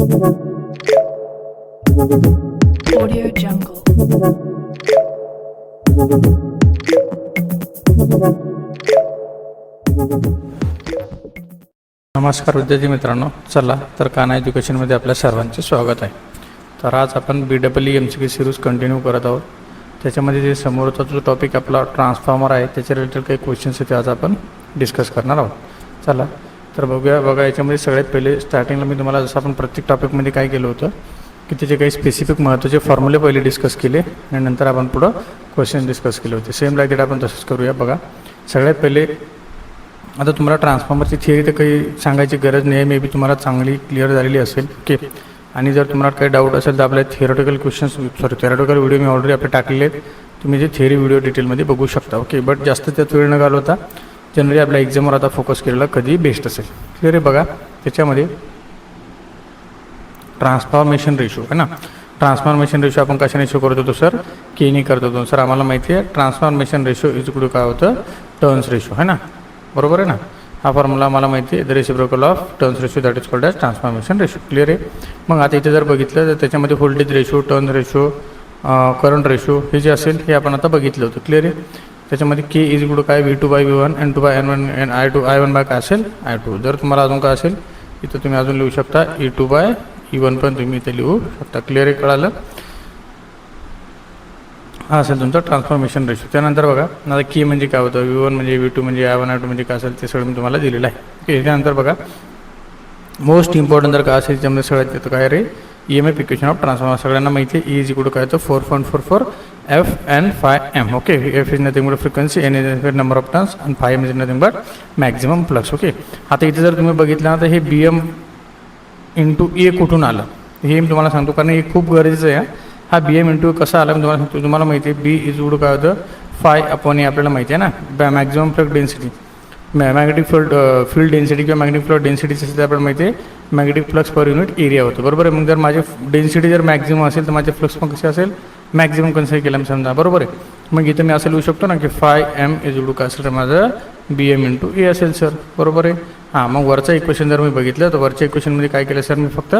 Audio Jungle. नमस्कार विद्यार्थी मित्रांनो, चला तर कान्हा एज्युकेशनमध्ये आपल्या सर्वांचे स्वागत आहे. तर आज आपण BEE MCQ सिरीज कंटिन्यू करत आहोत. त्याच्यामध्ये जे समोरचा जो टॉपिक आपला ट्रान्सफॉर्मर आहे त्याच्या रिलेटेड काही क्वेश्चन्स आहेत, आज आपण डिस्कस करणार आहोत. चला तर बघा याच्यामध्ये सगळ्यात पहिले स्टार्टिंगला मी तुम्हाला जसं आपण प्रत्येक टॉपिकमध्ये काय केलं होतं की त्याचे काही स्पेसिफिक महत्त्वाचे फॉर्म्युले पहिले डिस्कस केले आणि नंतर आपण पुढं क्वेश्चन डिस्कस केले होते. सेम लाईक दॅट आपण तसंच करूया. बघा सगळ्यात पहिले आता तुम्हाला ट्रान्सफॉर्मरची थिअरी तर काही सांगायची गरज नाही आहे, मे बी तुम्हाला चांगली क्लिअर झालेली असेल. ओके, आणि जर तुम्हाला काही डाऊट असेल तर आपल्या थिअरॉटिकल थिअरॉटिकल व्हिडिओ मी ऑलरेडी आपले टाकलेले आहेत, तुम्ही जे थिअरी व्हिडिओ डिटेलमध्ये बघू शकता. ओके, बट जास्त त्यात वेळ न घालवता जनरली आपल्या एक्झामवर आता फोकस केलेला कधी बेस्ट असेल. क्लिअर आहे. बघा त्याच्यामध्ये ट्रान्सफॉर्मेशन रेशो आहे ना, ट्रान्सफॉर्मेशन रेशो आपण कशाने शो करत होतो सर, केने करत होतो सर. आम्हाला माहिती आहे transformation ratio is equal to काय होतं, टर्न्स रेशो आहे ना, बरोबर आहे ना. हा फॉर्म्युला आम्हाला माहिती आहे, the reciprocal of turns ratio that is called as transformation ratio. Clear आहे. मग आता इथे जर बघितलं तर त्याच्यामध्ये voltage ratio, turn ratio, current ratio हे जे असेल हे आपण आता बघितलं होतं. क्लिअर आहे. त्याच्यामध्ये के इज इक्वल टू काय, V2/V1 N2/N1 आणि I1 बाय काय असेल, I2. जर तुम्हाला अजून काय असेल इथं तुम्ही अजून लिहू शकता E2/E1 पण तुम्ही इथे लिहू शकता. क्लिअर आहे, कळालं. हा असेल तुमचा ट्रान्सफॉर्मेशन रेशो. त्यानंतर बघा आता की म्हणजे काय होतं, V1 म्हणजे V2 म्हणजे I1 I2 म्हणजे काय असेल ते सगळं मी तुम्हाला दिलेलं आहे. ओके, त्यानंतर बघा मोस्ट इम्पॉर्टंट जर काय असेल त्याच्यामध्ये सगळ्यात येतं काय रे, EMF इक्वेशन ऑफ ट्रान्सफॉर्मर. सगळ्यांना माहिती आहे, E इज इक्वल टू काय होतं 4.44 F/m. Okay, F is nothing but frequency, N is number of turns आणि ∅m is nothing but maximum flux. Okay, आता इथे जर तुम्ही बघितलं ना तर हे BM इंटू ए कुठून आलं हे मी तुम्हाला सांगतो, कारण हे खूप गरजेचं आहे. हा BM इंटू कसा आला मी तुम्हाला सांगतो. तुम्हाला माहिती आहे B इज इक्वल काय होतं ∅/A आपल्याला माहिती आहे ना, maximum flux density, magnetic field density किंवा मॅग्नेटिक फ्लक्स डेन्सिटी असेल तर आपल्याला माहिती आहे magnetic flux per unit area होतं, बरोबर आहे. मग जर माझे डेन्सिटी जर मॅक्झिमम असेल तर माझे फ्लक्स पण कसे असेल, मॅक्झिमम कन्सिडर केलं मी समजा, बरोबर आहे. मग इथं मी असं लिहू शकतो ना की ∅m इज इक्वल काय असेल तर माझं BM इंटू ए असेल सर, बरोबर आहे. हां, मग वरचं इक्वेशन जर मी बघितलं तर वरच्या इक्वेशनमध्ये काय केलं सर, मी फक्त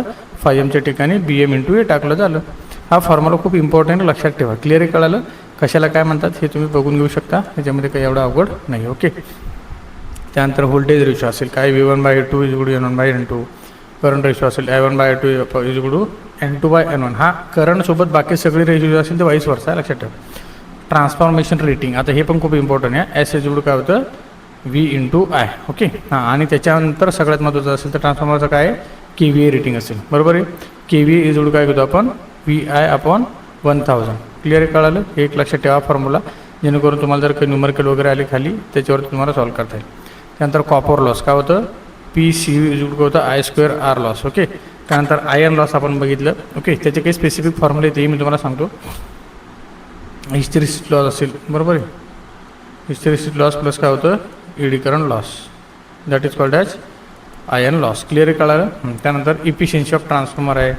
∅mच्या ठिकाणी BM इंटू ए टाकलं झालं. हा फॉर्म्युला खूप इम्पॉर्टंट, लक्षात ठेवा. क्लिअर आहे, कळालं. कशाला काय म्हणतात हे तुम्ही बघून घेऊ शकता, ह्याच्यामध्ये काही एवढं अवघड नाही. ओके, त्यानंतर व्होल्टेज रेशो असेल काय, V1/2 is equal to N1/N2. Current ratio असेल I1/2 is equal to N2/N1. हा करंटसोबत बाकी सगळे रेशो असेल तर वाईस वर्सा आहे, लक्षात ठेवा. ट्रान्सफॉर्मेशन रेटिंग, आता हे पण खूप इम्पॉर्टंट आहे. S इज इक्वल टू काय होतं V/I. ओके, हां, आणि त्याच्यानंतर सगळ्यात महत्त्वाचं असेल तर ट्रान्सफॉर्मरचं काय आहे, KVA रेटिंग असेल, बरोबर आहे. KVA इज इक्वल टू काय होतं आपण VI/1000. क्लिअर आहे, कळालं. हे एक लक्षात ठेवा फॉर्म्युला, जेणेकरून तुम्हाला जर काही न्यूमरिकल वगैरे आले खाली त्याच्यावर तुम्हाला सॉल्व्ह करता येईल. त्यानंतर कॉपर लॉस काय होतं, PCU is equal to I² loss. Okay, त्यानंतर आयर्न लॉस आपण बघितलं. ओके, त्याचे काही स्पेसिफिक फॉर्म्युले तेही मी तुम्हाला सांगतो. हिस्टेरिसिस लॉस असेल, बरोबर आहे. हिस्टेरिसिस लॉस प्लस काय होतं eddy current loss, that is called as iron loss. Clear आहे, कळालं. त्यानंतर इफिशियन्सी ऑफ ट्रान्सफॉर्मर आहे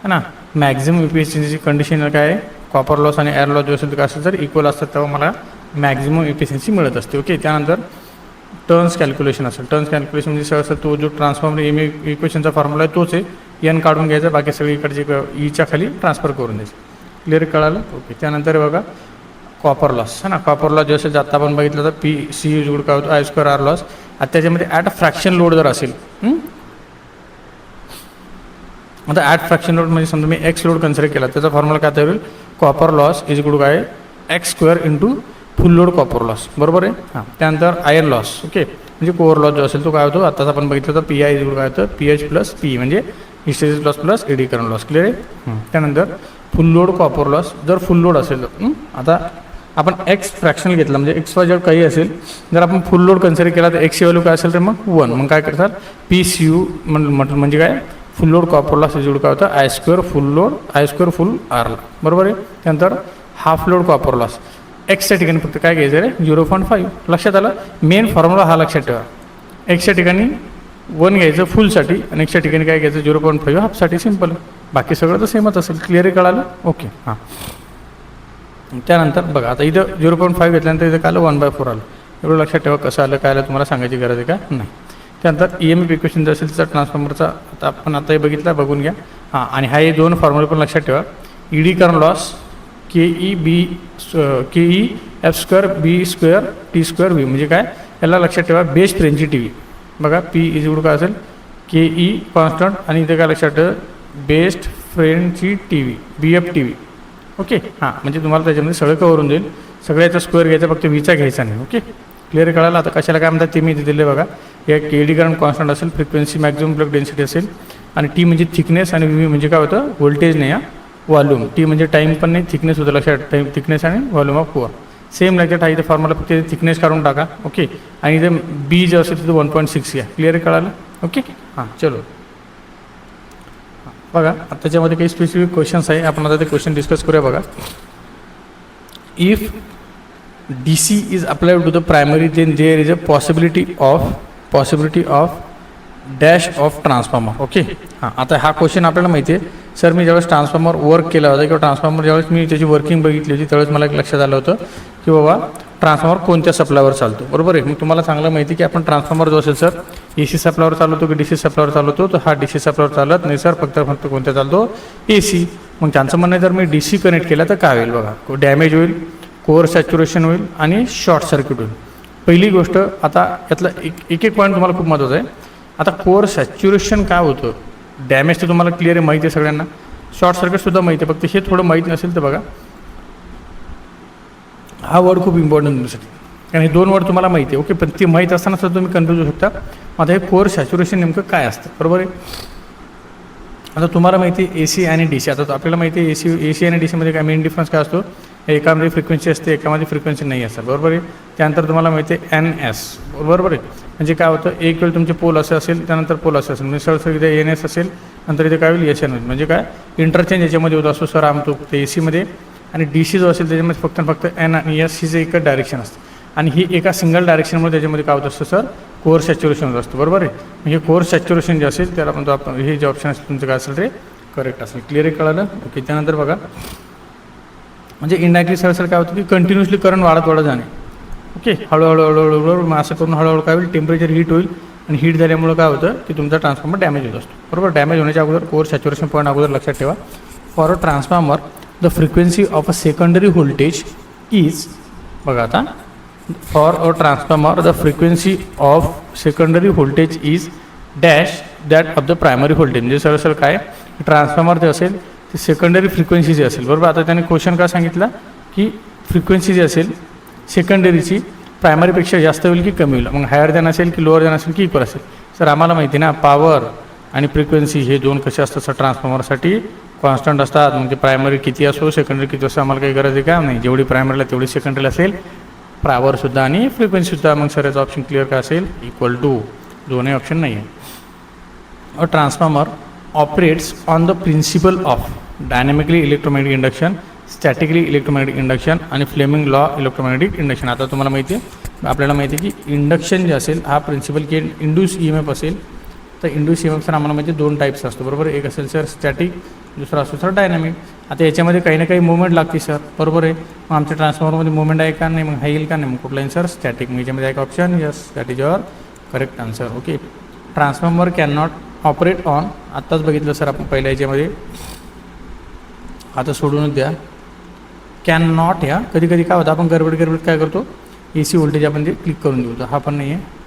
ना, मॅक्झिमम इफिशियन्सीची कंडिशन काय आहे, कॉपर लॉस आणि एअर लॉस जो असेल तर काय असेल जर इक्वल असतात तेव्हा मला मॅक्झिमम इफिशियन्सी मिळत असते. ओके, त्यानंतर टर्न्स कॅल्क्युलेशन असेल. टर्न्स कॅल्क्युलेशन म्हणजे सगळं असेल तो जो ट्रान्सफॉर्मर इक्वेशनचा फॉर्म्युला आहे तोच आहे, N काढून घ्यायचा, बाकी सगळी इकडचे ईच्या खाली ट्रान्सफर करून द्यायचं. क्लिअर कळालं. ओके, त्यानंतर बघा कॉपर लॉस है ना, कॉपर लॉस जो असेल जाता आपण बघितलं तर PCU जुड काय होतं I² लॉस. आता त्याच्यामध्ये ॲट फ्रॅक्शन लोड जर असेल, आता ॲट फ्रॅक्शन लोड म्हणजे समजा मी X लोड कन्सिडर केला, त्याचा फॉर्म्युला काय होईल, copper loss is equal to काय X² into full load copper loss, बरोबर आहे. हां, त्यानंतर आयर्न लॉस. ओके, म्हणजे कोअर लॉस जो असेल तो काय होतो, आताच आपण बघितलं तर PI इज इक्वल काय होतं PH प्लस P म्हणजे hysteresis loss plus eddy current loss. Clear आहे. त्यानंतर फुल लोड कॉपर लॉस, जर फुल लोड असेल आता आपण X फ्रॅक्शनल घेतला म्हणजे XY जर काही असेल, जर आपण फुल लोड कन्सिडर केला तर X व्हॅल्यू काय असेल तर मग 1. मग काय करतात PCU म्हणजे काय फुल load copper loss is equal काय होतं I² फुल लोड I² फुल R, बरोबर आहे. त्यानंतर हाफ लोड कॉपर लॉस Xच्या ठिकाणी फक्त काय घ्यायचं आहे 0.5. लक्षात आलं. मेन फॉर्म्युला हा लक्षात ठेवा, Xच्या ठिकाणी 1 घ्यायचं फुलसाठी आणि Xच्या ठिकाणी काय घ्यायचं 0.5 हाफसाठी. सिम्पल, बाकी सगळं तर सेमच असेल. क्लिअर आहे, कळालं. ओके, हां. त्यानंतर बघा आता इथं 0.5 घेतल्यानंतर इथं काय आलं 1/4 आलं. एवढं लक्षात ठेवा. कसं आलं काय आलं तुम्हाला सांगायची गरज आहे का नाही. त्यानंतर EMF इक्वेशन जर असेल त्याचा ट्रान्सफॉर्मरचा आता आपण आता हे बघितलं, बघून घ्या. हां, आणि हा हे दोन फॉर्म्युले पण लक्षात ठेवा. Eddy current loss KE/F² B² T² V म्हणजे काय, याला लक्षात ठेवा. बेस्ट फ्रेंची टी व्ही बघा, P इज काय असेल KE कॉन्स्टंट, आणि इथे काय लक्षात ठेवा, बेस्ट फ्रेंडची T V BF TV. Okay. हां, म्हणजे तुम्हाला त्याच्यामध्ये सगळं कवर होऊन जाईल. सगळ्याचा स्क्वेअर घ्यायचा, फक्त Vचा घ्यायचा नाही. ओके, क्लिअर कळालं. आता कशाला काय म्हणतात ते मी इथे दिले बघा. एक एडी करंट कॉन्स्टंट असेल, फ्रिक्वेन्सी मॅक्झिमम प्लग डेन्सिटी असेल, आणि टी म्हणजे थिकनेस, आणि व्ही म्हणजे काय होतं, व्होल्टेज नाही, व्हॉल्यूम. टी म्हणजे टाईम पण नाही, थिकनेस होतं लक्षात, टाईम थिकनेस आणि व्हॉल्यूम ऑफ कोअर सेम लक्षात. हा इथे फॉर्म्युला फक्त थिकनेस काढून टाका. ओके, आणि इथे बी जे असेल तिथे 1.6 घ्या. क्लिअर कळालं. ओके. हां, चलो बघा, आता त्याच्यामध्ये काही स्पेसिफिक क्वेश्चन्स आहे, आपण आता ते क्वेश्चन डिस्कस करूया. बघा, if DC is applied to the primary, then there is a possibility of dash of transformer. Okay. हां, आता हा क्वेश्चन आपल्याला माहिती आहे. सर, मी ज्यावेळेस ट्रान्सफॉर्मर वर्क केला होता, किंवा ट्रान्सफॉर्मर ज्यावेळेस मी त्याची वर्किंग बघितली होती, त्यावेळेस मला एक लक्षात आलं होतं की बाबा ट्रान्सफॉर्मर कोणत्या सप्लायवर चालतो. बरोबर आहे. मग तुम्हाला चांगलं माहिती की आपण ट्रान्सफॉर्मर जो असेल सर, AC सप्लायवर चालवतो की DC सप्लायवर चालवतो, तर हा DC सप्लायवर चालत नाही सर, फक्त कोणत्या चालतो, AC. मग त्यांचं म्हणणं आहे, जर मी DC कनेक्ट केला तर काय होईल बघा, डॅमेज होईल, कोअर सॅच्युरेशन होईल, आणि शॉर्ट सर्किट होईल. पहिली गोष्ट, आता यातलं एक पॉईंट तुम्हाला खूप महत्त्वाचा आहे. आता कोअर सॅच्युरेशन काय होतं, डॅमेज तर तुम्हाला क्लिअर आहे, माहिती आहे सगळ्यांना. शॉर्ट सर्किटसुद्धा माहिती आहे, फक्त हे थोडं माहीत नसेल तर बघा, हा वर्ड खूप इम्पॉर्टंट तुमच्यासाठी, कारण हे दोन वर्ड तुम्हाला माहिती आहे. ओके, पण ते माहीत असताना सुद्धा तुम्ही कन्फ्यूज होऊ शकता. आता हे कोअर सॅच्युरेशन नेमकं काय असतं, बरोबर आहे. आता तुम्हाला माहिती आहे AC आणि DC. आता आपल्याला माहिती आहे AC आणि DCमध्ये काय मेन डिफरन्स काय असतो, एकामध्ये फ्रिक्वेन्सी असते, एकामध्ये फ्रिक्वेन्सी नाही असतात, बरोबर आहे. त्यानंतर तुम्हाला माहिती आहे NS, बरोबर आहे. म्हणजे काय होतं, एक वेळ तुमचे पोल असे असेल, त्यानंतर पोल असे असेल, म्हणजे सरळ इथे NS असेल, नंतर इथे काय होईल SN होईल. म्हणजे काय, इंटरचेंज याच्यामध्ये होत असतो सर, आमतो ते AC आणि DC जो असेल त्याच्यामध्ये फक्त N आणि S ही एकच डायरेक्शन असतं, आणि ही एका सिंगल डायरेक्शनमध्ये त्याच्यामध्ये काय होत असतं सर, कोअर सॅच्युरेशन होत असतं, बरोबर आहे. म्हणजे कोअर सॅच्युरेशन जे असेल त्याला म्हणतो आपण, हे जे ऑप्शन असेल तुमचं काय असेल ते करेक्ट असेल. क्लिअर कळालं. ओके. त्यानंतर बघा, म्हणजे इंडायरेक्टली सर काय होतं की कंटिन्युअसली करंट वाढत जाणे. ओके, हळूहळू मग असं करून हळूहळू काय होईल, टेम्परेचर हीट होईल, आणि हीट झाल्यामुळे काय होतं की तुमचा ट्रान्सफॉर्मर डॅमेज होत असतो, बरोबर. डॅमेज होण्याच्या अगोदर कोअर सॅच्युरेशन पॉईंट अगोदर लक्षात ठेवा. For a transformer the frequency of a secondary voltage is, बघा आता, for a transformer the frequency of secondary voltage is dash that of the primary voltage. म्हणजे सर काय, ट्रान्सफॉर्मर जे असेल ते सेकंडरी फ्रिक्वेन्सी जी असेल, बरोबर. आता त्याने क्वेश्चन काय सांगितलं की फ्रिक्वेन्सी जी असेल सेकंडरीची प्रायमरीपेक्षा जास्त होईल की कमी होईल, मग हायर दॅन असेल की लोअर दॅन असेल की इक्वल असेल. सर आम्हाला माहिती ना, पॉवर आणि फ्रिक्वेन्सी हे दोन कसे असतात सर, ट्रान्सफॉर्मरसाठी कॉन्स्टंट असतात. म्हणजे प्रायमरी किती असो, सेकंडरी किती असो, आम्हाला काही गरज आहे का नाही. जेवढी प्रायमरीला तेवढी सेकंडरीला असेल, पॉवरसुद्धा आणि फ्रिक्वेन्सीसुद्धा. मग सर याचा ऑप्शन क्लिअर काय असेल, इक्वल टू. दोन्ही ऑप्शन नाही आहे. A transformer operates on the principle of dynamically electromagnetic induction, statically electromagnetic induction, आणि फ्लेमिंग लॉ इलेक्ट्रोमॅग्नेटिक इंडक्शन. आता तुम्हाला माहिती आहे, आपल्याला माहिती आहे की इंडक्शन जे असेल हा प्रिन्सिपल की इंड्यूस EMF असेल, तर इंड्यूस EMF सर आम्हाला माहिती आहे दोन टाईप्स असतो, बरोबर. एक असेल सर स्टॅटिक, दुसरा असतो सर डायनॅमिक. आता याच्यामध्ये काही ना काही मुवमेंट लागते सर, बरोबर आहे. मग आमच्या ट्रान्सफॉर्मरमध्ये मुवमेंट आहे का नाही, मग हा येईल का नाही, मग कुठला येईल सर, स्टॅटिक. मग याच्यामध्ये एक option, yes, that is your correct answer. Okay. Transformer can not operate on, आत्ताच बघितलं सर आपण पहिल्या याच्यामध्ये, आता सोडूनच द्या, कॅन नॉट. या कधी कधी काय होतं, आपण गडबड काय करतो, AC व्होल्टेज आपण ते क्लिक करून देऊ, तर हा पण नाही आहे.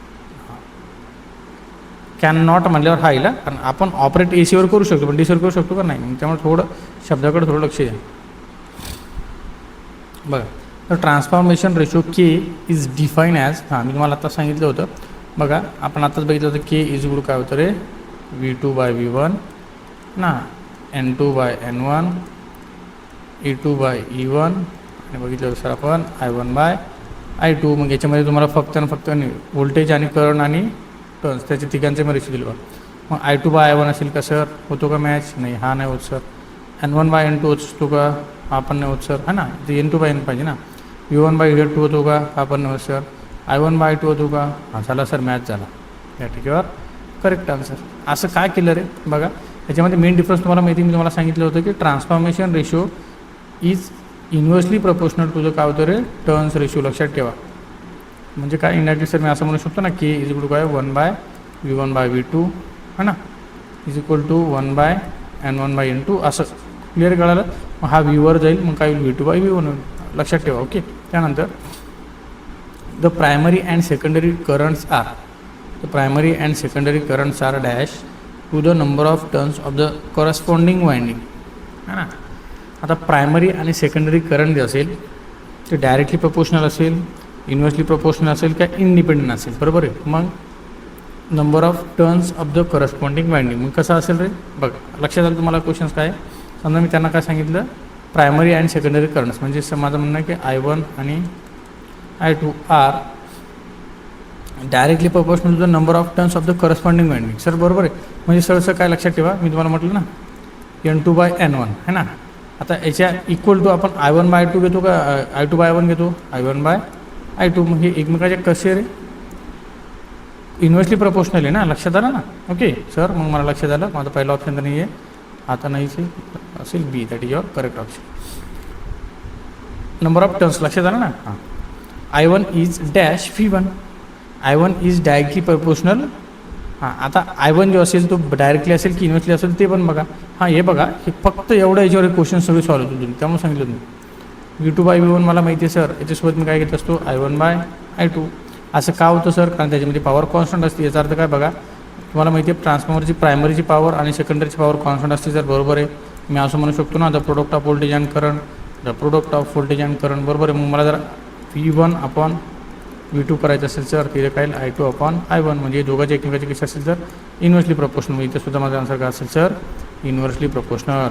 कॅन नॉट म्हणल्यावर हा येईल, कारण आपण ऑपरेट AC करू शकतो, पण DCवर करू शकतो का नाही. त्यामुळे थोडं शब्दाकडे थोडं लक्ष द्या. बघा, तर transformation ratio K is define as, हां मी तुम्हाला आता सांगितलं होतं बघा, आपण आत्ताच बघितलं होतं K इज गुड काय होतं रे, V2/V1 ना, N2/N1, E2/E1, आणि बघितलं सर आपण I1/I2. मग याच्यामध्ये तुम्हाला फक्त व्होल्टेज आणि करंट आणि टर्न्स त्याचे तिघांचे मग रेशो दिले बघा. मग I2/I1 असेल का सर, होतो का मॅच, नाही हा नाही होत सर. N1/N2 असतो का, हा पण नाही होत सर, है ना. ते N2/N पाहिजे ना. V1/Z2 होतो का, हा पण नाही होत सर. I1/I2 होतो का, हा झाला सर, मॅच झाला. या ठिकाणावर करेक्ट आन्सर. असं काय केलं रे बघा, याच्यामध्ये मेन डिफरन्स तुम्हाला माहिती, मी तुम्हाला सांगितलं होतं की transformation ratio is inversely proportional to the काय होतं रे, टर्न्स रेशो. लक्षात ठेवा. म्हणजे काय, इंडायरेक्टली सर मी असं म्हणू शकतो ना, K इज गुड काय 1/, V1/V2 है ना इज इक्वल टू 1/N1/N2 असं क्लिअर कळालं. मग हा व्हीवर जाईल, मग काय होईल V2/V1 होईल. लक्षात ठेवा. ओके. त्यानंतर the primary and secondary currents are dash to the number of turns of the corresponding winding है ना. आता प्रायमरी आणि सेकंडरी करंट जे असेल ते डायरेक्टली प्रपोर्शनल असेल, इन्व्हर्सली प्रपोर्शनल असेल का इंडिपेंडंट असेल. बरोबर आहे. मग number of turns of the corresponding winding मग कसं असेल रे बघा. लक्षात आलं तुम्हाला क्वेश्चन्स काय. समजा मी त्यांना काय सांगितलं, प्रायमरी अँड सेकंडरी करंट्स म्हणजे माझं म्हणणं आहे की I1 आणि I2 are directly proportional to the number of turns of the corresponding winding. Sir बरोबर आहे. म्हणजे सरसं काय लक्षात ठेवा, मी तुम्हाला म्हटलं ना N2/N1 है ना. आता याच्या इक्वल टू आपण I1/I2 घेतो का I2/I1 घेतो, I1/I2. मग हे एकमेकाच्या कसे रे इन्व्हर्सली प्रपोर्शनल आहे ना. लक्षात आलं ना. ओके सर मग मला लक्षात आलं. माझा पहिला ऑप्शन तर नाही आहे, आता नाहीच असेल B. That is your correct option. Number of turns लक्षात आलं ना. हां I1 is dash V1. I1 is directly proportional. हां आता I1 जो असेल तो डायरेक्टली असेल की इन्व्हर्सली असेल ते पण बघा. हां हे बघा, हे फक्त एवढं याच्यावर क्वेश्चन सगळे सॉल्व होतो तुम्ही. त्यामुळे सांगितलं तुम्ही V2/V1 मला माहिती आहे सर. याच्यासोबत मी काय घेत असतो I1/I2. असं का होतं सर, कारण त्याच्यामध्ये पॉवर कॉन्स्टंट असते. याचा अर्थ काय बघा, तुम्हाला माहिती आहे ट्रान्सफॉर्मरची प्रायमरीची पॉवर आणि सेकंडरीची पॉवर कॉन्स्टंट असते. जर बरोबर आहे, मी असं म्हणू शकतो ना the product off voltage and current, बरोबर आहे. मग मला जर V1/V2 करायचं असेल सर, तिथे काय I2/I1 म्हणजे दोघांचे एकमेकाचे कसे असेल सर इन्व्हर्सली प्रपोर्शनल. इथे सुद्धा माझा आन्सर काय असेल सर इन्व्हर्सली प्रपोर्शनल.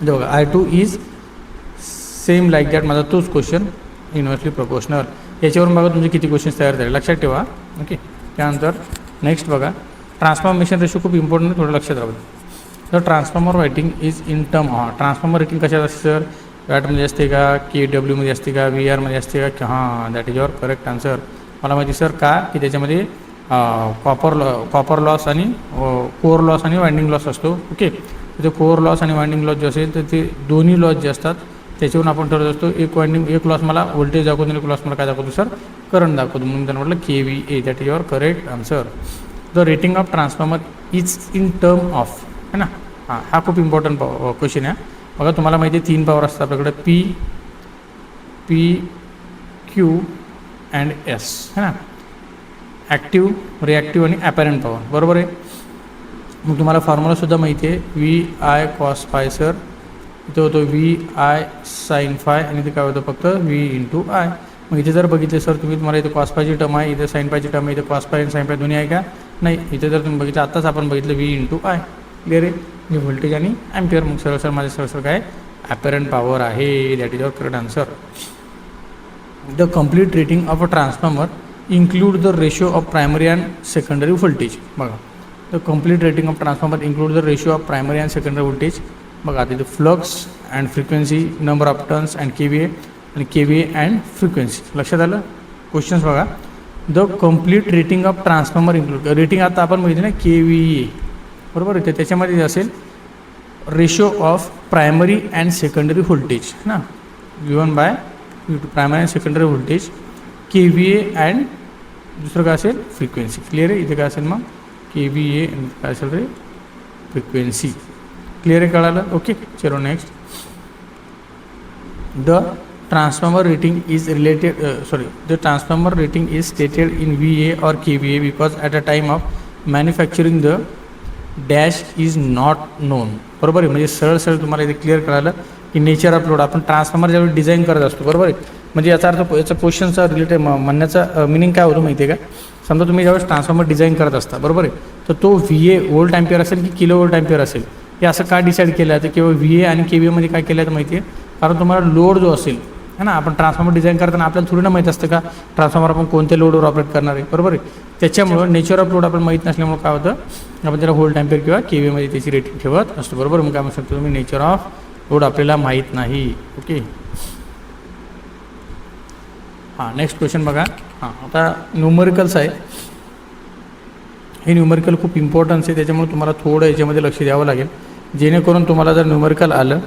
बघा I2 is same like that, माझा तोच क्वेश्चन इन्व्हर्सली प्रपोर्शनल. याच्यावरून बघा तुमचे किती क्वेश्चन्स तयार झाले, लक्षात ठेवा. ओके. त्यानंतर नेक्स्ट बघा, ट्रान्सफॉर्मेशन रेशो खूप इम्पॉर्टंट आहे, थोडं लक्षात राहू. तर transformer writing is in term. Transformer rating कशात असते सर, वॅटमध्ये असते का, KW असते का, VRमध्ये असते का. हां that is your correct answer. मला माहिती सर का की त्याच्यामध्ये कॉपर लॉस आणि कोअर लॉस आणि वाइंडिंग लॉस असतो. ओके. तर कोअर लॉस आणि वाइंडिंग लॉस जे असेल तर ते दोन्ही लॉस जे असतात त्याच्यावरून आपण ठरवत असतो. एक लॉस मला व्होल्टेज दाखवतो आणि एक लॉस मला काय दाखवतो सर करंट दाखवतो. म्हणून त्यांना म्हटलं KVA. That is your correct answer. The rating of transformer is in term of है ना. हा खूप इम्पॉर्टंट क्वेश्चन आहे. बघा तुम्हाला माहिती आहे 3 पॉवर असतात आपल्याकडे P, Q अँड S है ना. ॲक्टिव्ह, रिॲक्टिव्ह आणि ॲपॅरंट पॉवर. बरोबर आहे. मग तुम्हाला फॉर्म्युलासुद्धा माहिती आहे VI cos phi सर. इथे होतो VI sin phi आणि इथे काय होतं फक्त V/I. मग इथे जर बघितले सर तुम्हाला इथे cos phi ची टर्म आहे, इथे sin phi ची टर्म आहे, इथे cos phi आणि sin phi दोन्ही आहे का नाही. इथे जर तुम्ही बघितलं आत्ताच आपण बघितलं V/I. क्लिअर आहे. म्हणजे व्होल्टेज आणि ॲम्पियर. मग सरळ माझे सरळ काय ॲपॅरंट पॉवर आहे. That is your correct answer. The complete rating of a transformer include the ratio of primary and secondary voltage. बघा the complete rating of transformer include the ratio of primary and secondary voltage. बघा तिथे flux and frequency, number of turns and KVA आणि KVA and frequency. लक्षात आलं. Questions बघा, the complete rating of transformer include. Rating आता आपण बघितलं ना KVA बरोबर आहे. त्याच्यामध्ये असेल ratio of primary and secondary voltage ना V1/V2 primary and secondary voltage, KVA and दुसरं काय असेल फ्रिक्वेन्सी. क्लिअर आहे. इथे काय असेल मग KVA आणि काय असेल रे फ्रिक्वेन्सी. क्लिअर आहे, कळालं. ओके. चलो next. The transformer rating is related the transformer rating is stated in VA और KVA because at a time of manufacturing the dash is not non. बरोबर आहे. म्हणजे सरळ तुम्हाला इथे क्लिअर कळालं की नेचर ऑफ लोड. आपण ट्रान्सफॉर्मर ज्यावेळी डिझाईन करत असतो बरोबर आहे. म्हणजे याचा अर्थ याचा क्वेश्चनचा रिलेटेड म्हणण्याचा मिनिंग काय होतं माहिती आहे का. समजा तुम्ही ज्यावेळेस ट्रान्सफॉर्मर डिझाईन करत असता बरोबर आहे, तर तो VA वोल्ट ॲम्पियर असेल की किलो वोल्ट ॲम्पियर असेल हे असं का डिसाईड केलं आहे. तर केवळ VA आणि KVAमध्ये काय केलं आहे माहिती आहे, कारण तुम्हाला लोड जो असेल है ना, आपण ट्रान्सफॉर्मर डिझाईन करताना आपल्याला थोडी ना माहीत असतं का ट्रान्सफॉर्मर आपण कोणत्या लोडवर ऑपरेट करणार आहे बरोबर आहे. त्याच्यामुळं नेचर ऑफ लोड आपण माहीत नसल्यामुळे काय होतं आपण त्याला व्होल्ट ॲम्पियर किंवा KVAमध्ये त्याची रेटिंग ठेवत असतो बरोबर. मग काय म्हणू शकतो तुम्ही नेचर ऑफ लोड आपल्याला माहीत नाही. ओके. हां नेक्स्ट क्वेश्चन बघा. हां आता न्यूमरिकल्स आहे. हे न्यूमरिकल खूप इम्पॉर्टन्स आहे, त्याच्यामुळे तुम्हाला थोडं याच्यामध्ये लक्ष द्यावं लागेल जेणेकरून तुम्हाला जर न्यूमरिकल आलं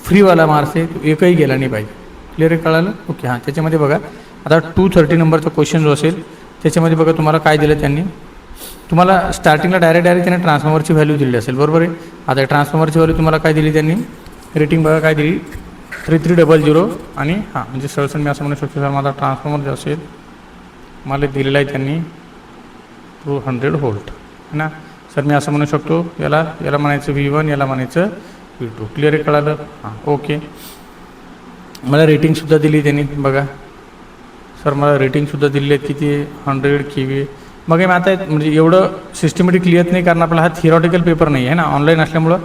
फ्रीवाला मार्क्स आहे एकही गेला नाही पाहिजे. क्लिअर आहे, कळालं. ओके. हां त्याच्यामध्ये बघा आता 230 नंबरचा क्वेश्चन जो असेल त्याच्यामध्ये बघा तुम्हाला काय दिलं त्यांनी तुम्हाला स्टार्टिंगला डायरेक्ट त्याने ट्रान्सफॉर्मरची व्हॅल्यू दिली असेल, बरोबर आहे. आता ट्रान्सफॉर्मरची व्हॅल्यू तुम्हाला काय दिली त्यांनी, रेटिंग बघा काय दिली, 3300 आणि हां म्हणजे सरसर मी असं म्हणू शकतो सर माझा ट्रान्सफॉर्मर जो असेल मला दिलेला आहे त्यांनी 200 व्होल्ट है ना. सर मी असं म्हणू शकतो याला म्हणायचं V1, याला म्हणायचं V2. क्लिअर आहे, कळालं. हां ओके. मला रेटिंगसुद्धा दिली त्यांनी बघा सर, मला रेटिंगसुद्धा दिलेली आहेत किती 100 kVA. मग मी आता म्हणजे एवढं सिस्टमॅटिक लिहित नाही कारण आपला हा थिअरॉटिकल पेपर नाही आहे ना, ऑनलाईन असल्यामुळं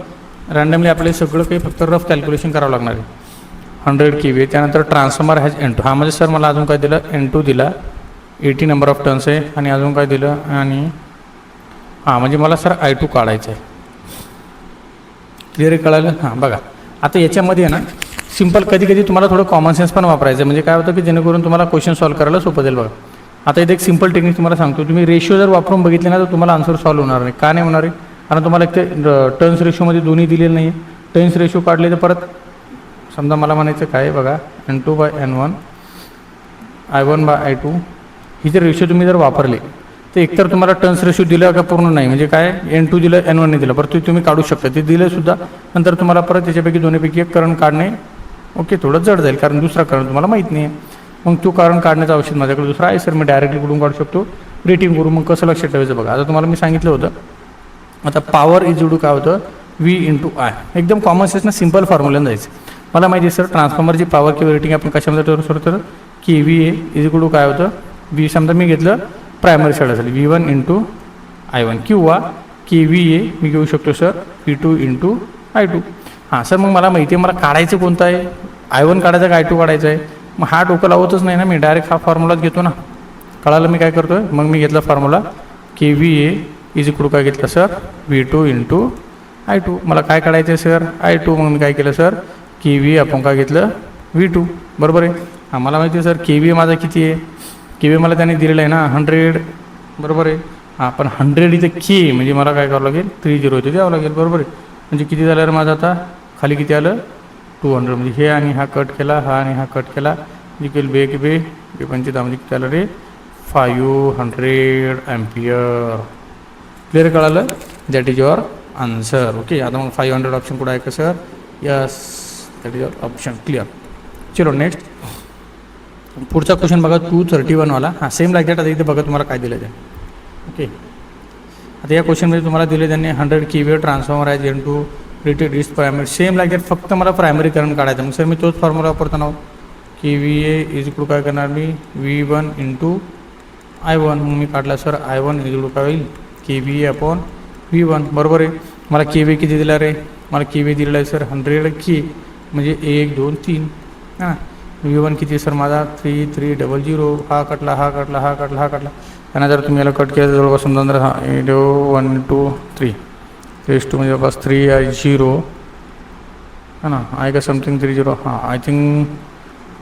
रँडमली आपल्याला सगळं काही फक्त रफ कॅल्क्युलेशन करावं लागणार आहे. 100 kVA. त्यानंतर ट्रान्सफॉर्मर हॅज N2. हा म्हणजे सर मला अजून काय दिलं, N2 दिला, 80 नंबर ऑफ टर्न्स आहे आणि अजून काय दिलं, आणि हां म्हणजे मला सर I2 काढायचं आहे. क्लिअर आहे, कळालं. हां बघा आता याच्यामध्ये आहे ना सिम्पल कधी कधी तुम्हाला थोडं कॉमन सेन्स पण वापरायचं म्हणजे काय होतं की जेणेकरून तुम्हाला क्वेश्चन सॉल्व्ह करायला सोपं जाईल. बघा आता इथे एक सिम्पल टेक्निक तुम्हाला सांगतो, तुम्ही रेशिओ जर वापरून बघितले ना तर तुम्हाला आन्सर सॉल्व्ह होणार नाही. का नाही होणार आहे, कारण तुम्हाला एक ते टर्न्स रेशोमध्ये दोन्ही दिलेलं नाही आहे. टर्न्स रेशो काढले तर परत समजा मला म्हणायचं काय बघा N2/N1 I1/I2 ही जर रेशो तुम्ही जर वापरले तर एकतर तुम्हाला टर्न्स रेशो दिलं का पूर्ण नाही म्हणजे काय N2 दिलं N1 नाही दिलं, परत तुम्ही काढू शकता, ते दिलं सुद्धा. नंतर तुम्हाला परत त्याच्यापैकी दोन्हीपैकी एक करंट काढणे ओके थोडं जड जाईल कारण दुसरा करंट तुम्हाला माहीत नाही आहे. मग तो कारण काढण्याचं औषध माझ्याकडे दुसरा आहे सर, मी डायरेक्टली कुठून काढू शकतो, रेटिंग करून. मग कसं लक्षात ठेवायचं बघा, आता तुम्हाला मी सांगितलं होतं आता पॉवर इज इक्वल टू काय होतं V/I. एकदम कॉमन सेन्स ना सिम्पल फॉर्म्युल्यानं जायचं. मला माहिती आहे सर ट्रान्सफॉर्मरची पॉवर किंवा रेटिंग आपण कशामध्ये ठरवू शकतो, तर KVA इज इक्वल टू काय होतं V, समजा मी घेतलं प्रायमरी साईड असेल V1 × I1 किंवा KVA मी घेऊ शकतो सर V2 × I2. हां सर मग मला माहिती आहे मला काढायचं कोणतं आहे, I1 काढायचं का I2 काढायचं आहे. मग हा डोकं लावतच नाही ना मी, डायरेक्ट हा फॉर्म्युलाच घेतो ना. कळालं मी काय करतो आहे, मग मी घेतला formula KVA is equal to काय घेतलं सर V2 × I2. मला काय काढायचं आहे सर I2, मग मी काय केलं सर KVA आपण काय घेतलं V2, बरोबर आहे. हां मला माहिती आहे सर KVA माझा किती आहे, KVA मला त्याने दिलेलं आहे ना 100, बरोबर आहे. हां पण 100 इथे K म्हणजे मला काय करावं लागेल 30 इथे द्यावं लागेल, बरोबर आहे. म्हणजे किती झालं रे माझं आता खाली किती आलं 200, म्हणजे हे आणि हा कट केला, हा आणि हा कट केला म्हणजे केलं बे 25 म्हणजे किती आलं रे 500 अँपियर. क्लिअर, कळालं. That is your answer. Okay आता मग 500 ऑप्शन कुठं आहे का sir, yes that is your option. Clear. चलो नेक्स्ट पुढचा क्वेश्चन बघा 231 वाला. हां सेम लाईक दॅट. आता इथे बघा तुम्हाला काय दिलं ते. ओके आता या क्वेश्चनमध्ये तुम्हाला दिले त्यांनी 100 kVA ट्रान्सफॉर्मर आहे N2 rated is primary. Same like that फक्त मला प्रायमरी करंट काढायचं. मग सर मी तोच फॉर्म्युला वापरताना KVA इज इक्वल काय करणार मी V1 × I1. मग मी काढला सर I1 इज इक्वल काय होईल KVA/V1, बरोबर आहे. मला KVA किती दिला रे, मला KVA दिलेला आहे सर 100 K म्हणजे 1 2 3 हां. V1 किती सर माझा 3300. हा कटला हा कटला हा कटला हा कटला. त्यानंतर तुम्ही याला कट केलं जवळपास समजा हां 1 2 3 रेस टू म्हणजे जवळपास 3 आहे 0 है ना, आहे का समथिंग 30. हां आय थिंक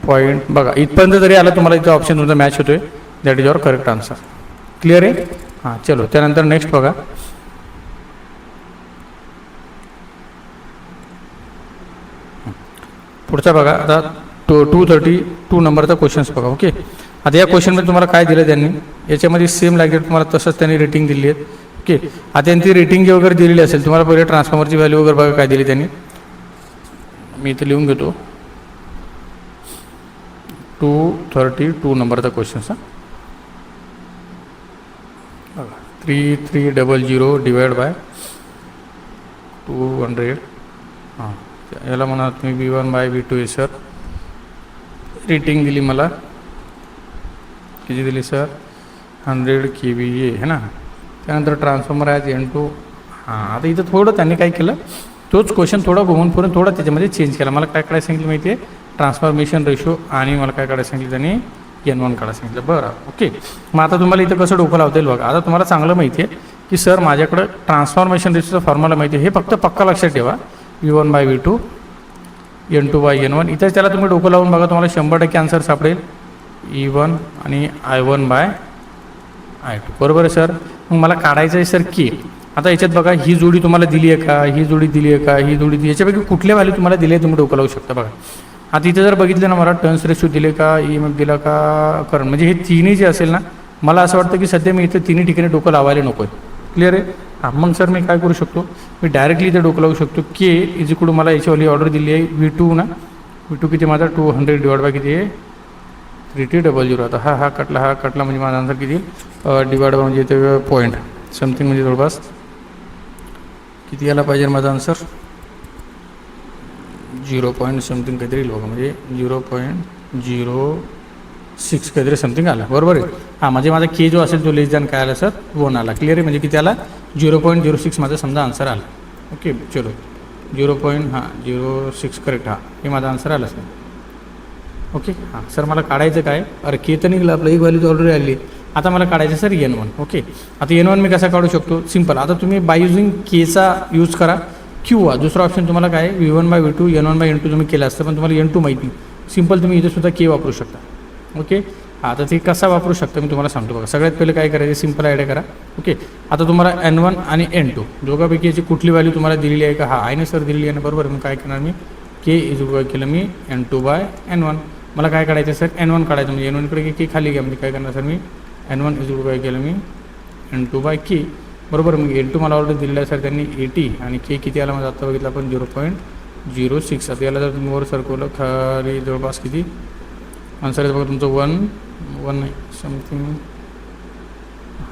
पॉईंट बघा इथपर्यंत जरी आला तुम्हाला इथं ऑप्शन तुमचा मॅच होतोय. That is your correct answer. Clear आहे. हां चलो त्यानंतर नेक्स्ट बघा पुढचा बघा आता 232 नंबरचा क्वेश्चन्स बघा. ओके आता या क्वेश्चनमध्ये तुम्हाला काय दिलं त्यांनी, याच्यामध्ये सेम लाईक तुम्हाला तसंच त्यांनी रेटिंग दिली आहे. ओके आता त्यांची रेटिंग वगैरे दिलेली असेल तुम्हाला पहिले ट्रान्सफॉर्मरची व्हॅल्यू वगैरे बघा काय दिली त्यांनी. मी इथे लिहून घेतो 232 नंबरचा क्वेश्चन्स. हां बघा 3300 / 200. हां याला म्हणा तुम्ही V1/V2 आहे सर. रेटिंग दिली मला किती दिली सर 100 kVA है ना. त्यानंतर ट्रान्सफॉर्मर आहे N2. हां आता इथं थोडं त्यांनी काय केलं तोच क्वेश्चन थोडा घुमून फिरून थोडा त्याच्यामध्ये चेंज केला. मला काय काढायला सांगितलं माहिती आहे ट्रान्सफॉर्मेशन रेशो आणि मला काय काढायला सांगितलं त्यांनी N1 काढायला सांगितलं. बरं ओके मग आता तुम्हाला इथं कसं डोकं लावता येईल बघा. आता तुम्हाला चांगलं माहिती आहे की सर माझ्याकडं ट्रान्सफॉर्मेशन रेशोचा फॉर्म्युला माहिती आहे. हे फक्त पक्का लक्षात ठेवा V1/V2 N2/N1. इथं त्याला तुम्ही डोकं लावून बघा तुम्हाला 100% आन्सर सापडेल E1 आणि I1/I2, बरोबर आहे सर. मग मला काढायचं आहे सर K. आता याच्यात बघा ही जोडी तुम्हाला दिली आहे का, ही जोडी दिली आहे का, ही जोडी याच्यापैकी कुठल्या व्हॅल्यू तुम्हाला दिली आहे तुम्ही डोकं लावू शकता बघा. आता इथे जर बघितलं ना मला टर्न्स रेशो दिले का, EMF दिला का, करंट म्हणजे हे तिन्ही जे असेल ना मला असं वाटतं की सध्या मी इथे तिन्ही ठिकाणी डोकं लावायला नको आहे. क्लिअर आहे. हां, मग सर मी काय करू शकतो, मी डायरेक्टली इथे डोकं लावू शकतो. के इज इक्वल टू मला याच्यावाली ऑर्डर दिली आहे V2 ना, V2 किती माझा 200 डिवाइड बाय किती आहे 3300. आता हा कटला म्हणजे माझा आन्सर किती डिवाइड बाय म्हणजे इथे पॉईंट समथिंग म्हणजे जवळपास किती यायला पाहिजे माझा आन्सर 0 पॉईंट समथिंग काहीतरी बघा, म्हणजे 0.06 काहीतरी समथिंग आला, बरोबर आहे. हां, म्हणजे माझा के जो असेल तो लेस दॅन काय आला सर 1 आला. क्लिअर आहे, म्हणजे किती आला 0.06 माझा समजा आन्सर आला. ओके चलो 0.06 करेक्ट. हां, हे माझा आन्सर आला सर. ओके हां सर, मला काढायचं काय, अरे के तर निघलं आपलं, एक व्हॅल्यू ऑलरेडी आली. आता मला काढायचं सर N1. ओके, आता N1 मी कसा काढू शकतो, सिम्पल. आता तुम्ही बाय युजिंग केचा यूज करा किंवा दुसरा ऑप्शन तुम्हाला काय V1/V2 N1/N2 तुम्ही केलं असतं, पण तुम्हाला N2 माहिती. सिम्पल तुम्ही इथे सुद्धा के वापरू शकता. ओके, आता ते कसा वापरू शकता मी तुम्हाला सांगतो बघा. सगळ्यात पहिले काय करायचं, सिम्पल आयडिया करा. ओके, आता तुम्हाला N1 आणि N2 दोघांपैकी याची कुठली व्हॅल्यू तुम्हाला दिलेली आहे का, हा आहे ना सर दिलेली आहे ना, बरोबर. मग काय करणार मी के इज इक्वल केलं मी N2/N1. मला काय काढायचं सर N1 काढायचं, म्हणजे N1 कडे के खाली घ्या, म्हणजे काय करणार sir me N1 is equal केलं मी N2/K, बरोबर. मग N2 मला ऑर्डर दिलेला आहे सर त्यांनी 80 आणि के किती आला माझा आता बघितलं आपण 0.06. आता याला जर तुम्ही वर सरकवलं खाली जवळपास किती आन्सर आहे बघा तुमचं 1 नाही समथिंग.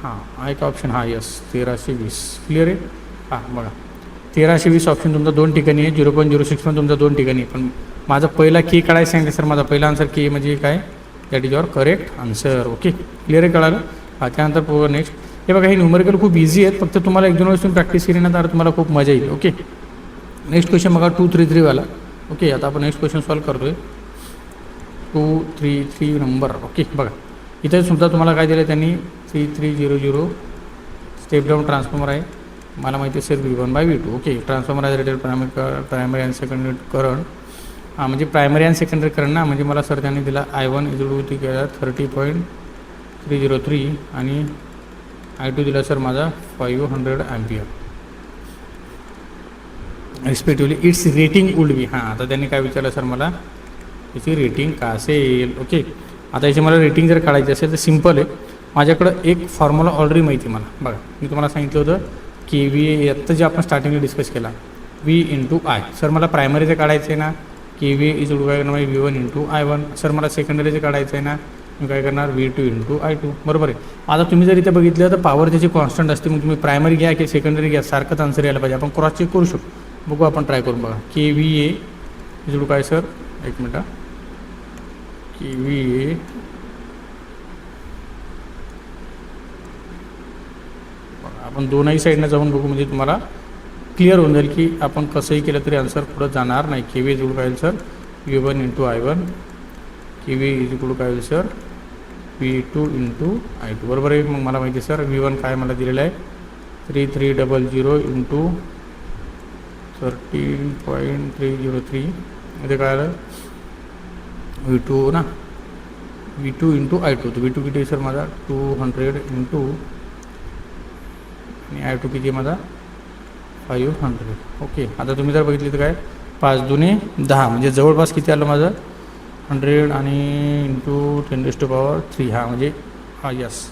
हां, एक ऑप्शन हा यस 1320. क्लिअर आहे. हां बघा 1320 ऑप्शन तुमचा 2 ठिकाणी आहे, 0.06 पण तुमचा 2 ठिकाणी आहे. पण माझा पहिला के काढायचं सांगितलं सर, माझा पहिला आन्सर के म्हणजे काय, that is your correct answer. Okay clear आहे, कळालं. हां, त्यानंतर नेक्स्ट हे बघा, हे न्यूमेरिकल खूप इझी आहेत, फक्त तुम्हाला 1-2 वेळेस तुम्ही प्रॅक्टिस केली ना तर तुम्हाला खूप मजा येईल. ओके, नेक्स्ट क्वेश्चन बघा 233 वाला. ओके, आता आपण नेक्स्ट क्वेश्चन सॉल्व करतो आहे 233 नंबर. ओके बघा, इथे सुद्धा तुम्हाला काय दिलं आहे त्यांनी 3300 स्टेप डाऊन ट्रान्सफॉर्मर आहे. मला माहिती आहे सर V1/V2. ओके, ट्रान्सफॉर्मर आहे rated primary and secondary current. हां, म्हणजे प्रायमरी अँड सेकंडरी करंट ना, म्हणजे मला सर त्यांनी दिला I1 इज इक्वल टू 30.303 आणि I2 दिला सर माझा 500 ampere respectively. It's rating would be. हां, आता त्यांनी काय विचारलं सर मला, याची रेटिंग का असेल. ओके, आता याची मला रेटिंग जर काढायची असेल तर सिम्पल आहे, माझ्याकडं एक फॉर्म्युला ऑलरेडी माहिती आहे मला. बघा, मी तुम्हाला सांगितलं होतं की V आत्ता जे आपण स्टार्टिंगला डिस्कस केला V × I. सर मला प्रायमरीचं काढायचं आहे ना, की V इज इक्वल काय करणार V1 × I1. सर मला सेकंडरीचं काढायचं आहे ना, मी काय करणार V2 × I2, बरोबर आहे. आता तुम्ही जर इथे बघितलं तर पॉवर त्याची कॉन्स्टंट असते, मग तुम्ही प्रायमरी घ्या की सेकंडरी घ्या सारखंच आन्सर यायला पाहिजे. आपण क्रॉस चेक करू शकतो, बघू आपण ट्राय करून बघा. KVA इज इक्वल काय सर, एक मिनटं, KVA आपण दोनही साईडनं जाऊन बघू, म्हणजे तुम्हाला क्लिअर होऊन जाईल की आपण कसंही केलं तरी आन्सर पुढं जाणार नाही. KVA इज इक्वल काय होईल sir V1 × I1, KVA is equal काय होईल सर V2 × I2, बरोबर आहे. मग मला माहिती आहे सर V1 काय मला दिलेलं आहे 3300 × 13.303. इथे काय आलं V2 ना, V2 × I2. तर V2 किती आहे सर माझा 200 आणि I2 किती आहे माझा 500. ओके, आता तुम्ही जर बघितली तर काय 5 दुने 10 म्हणजे जवळपास किती आलं माझं 100 आणि × 10⁻3. हां, म्हणजे यस,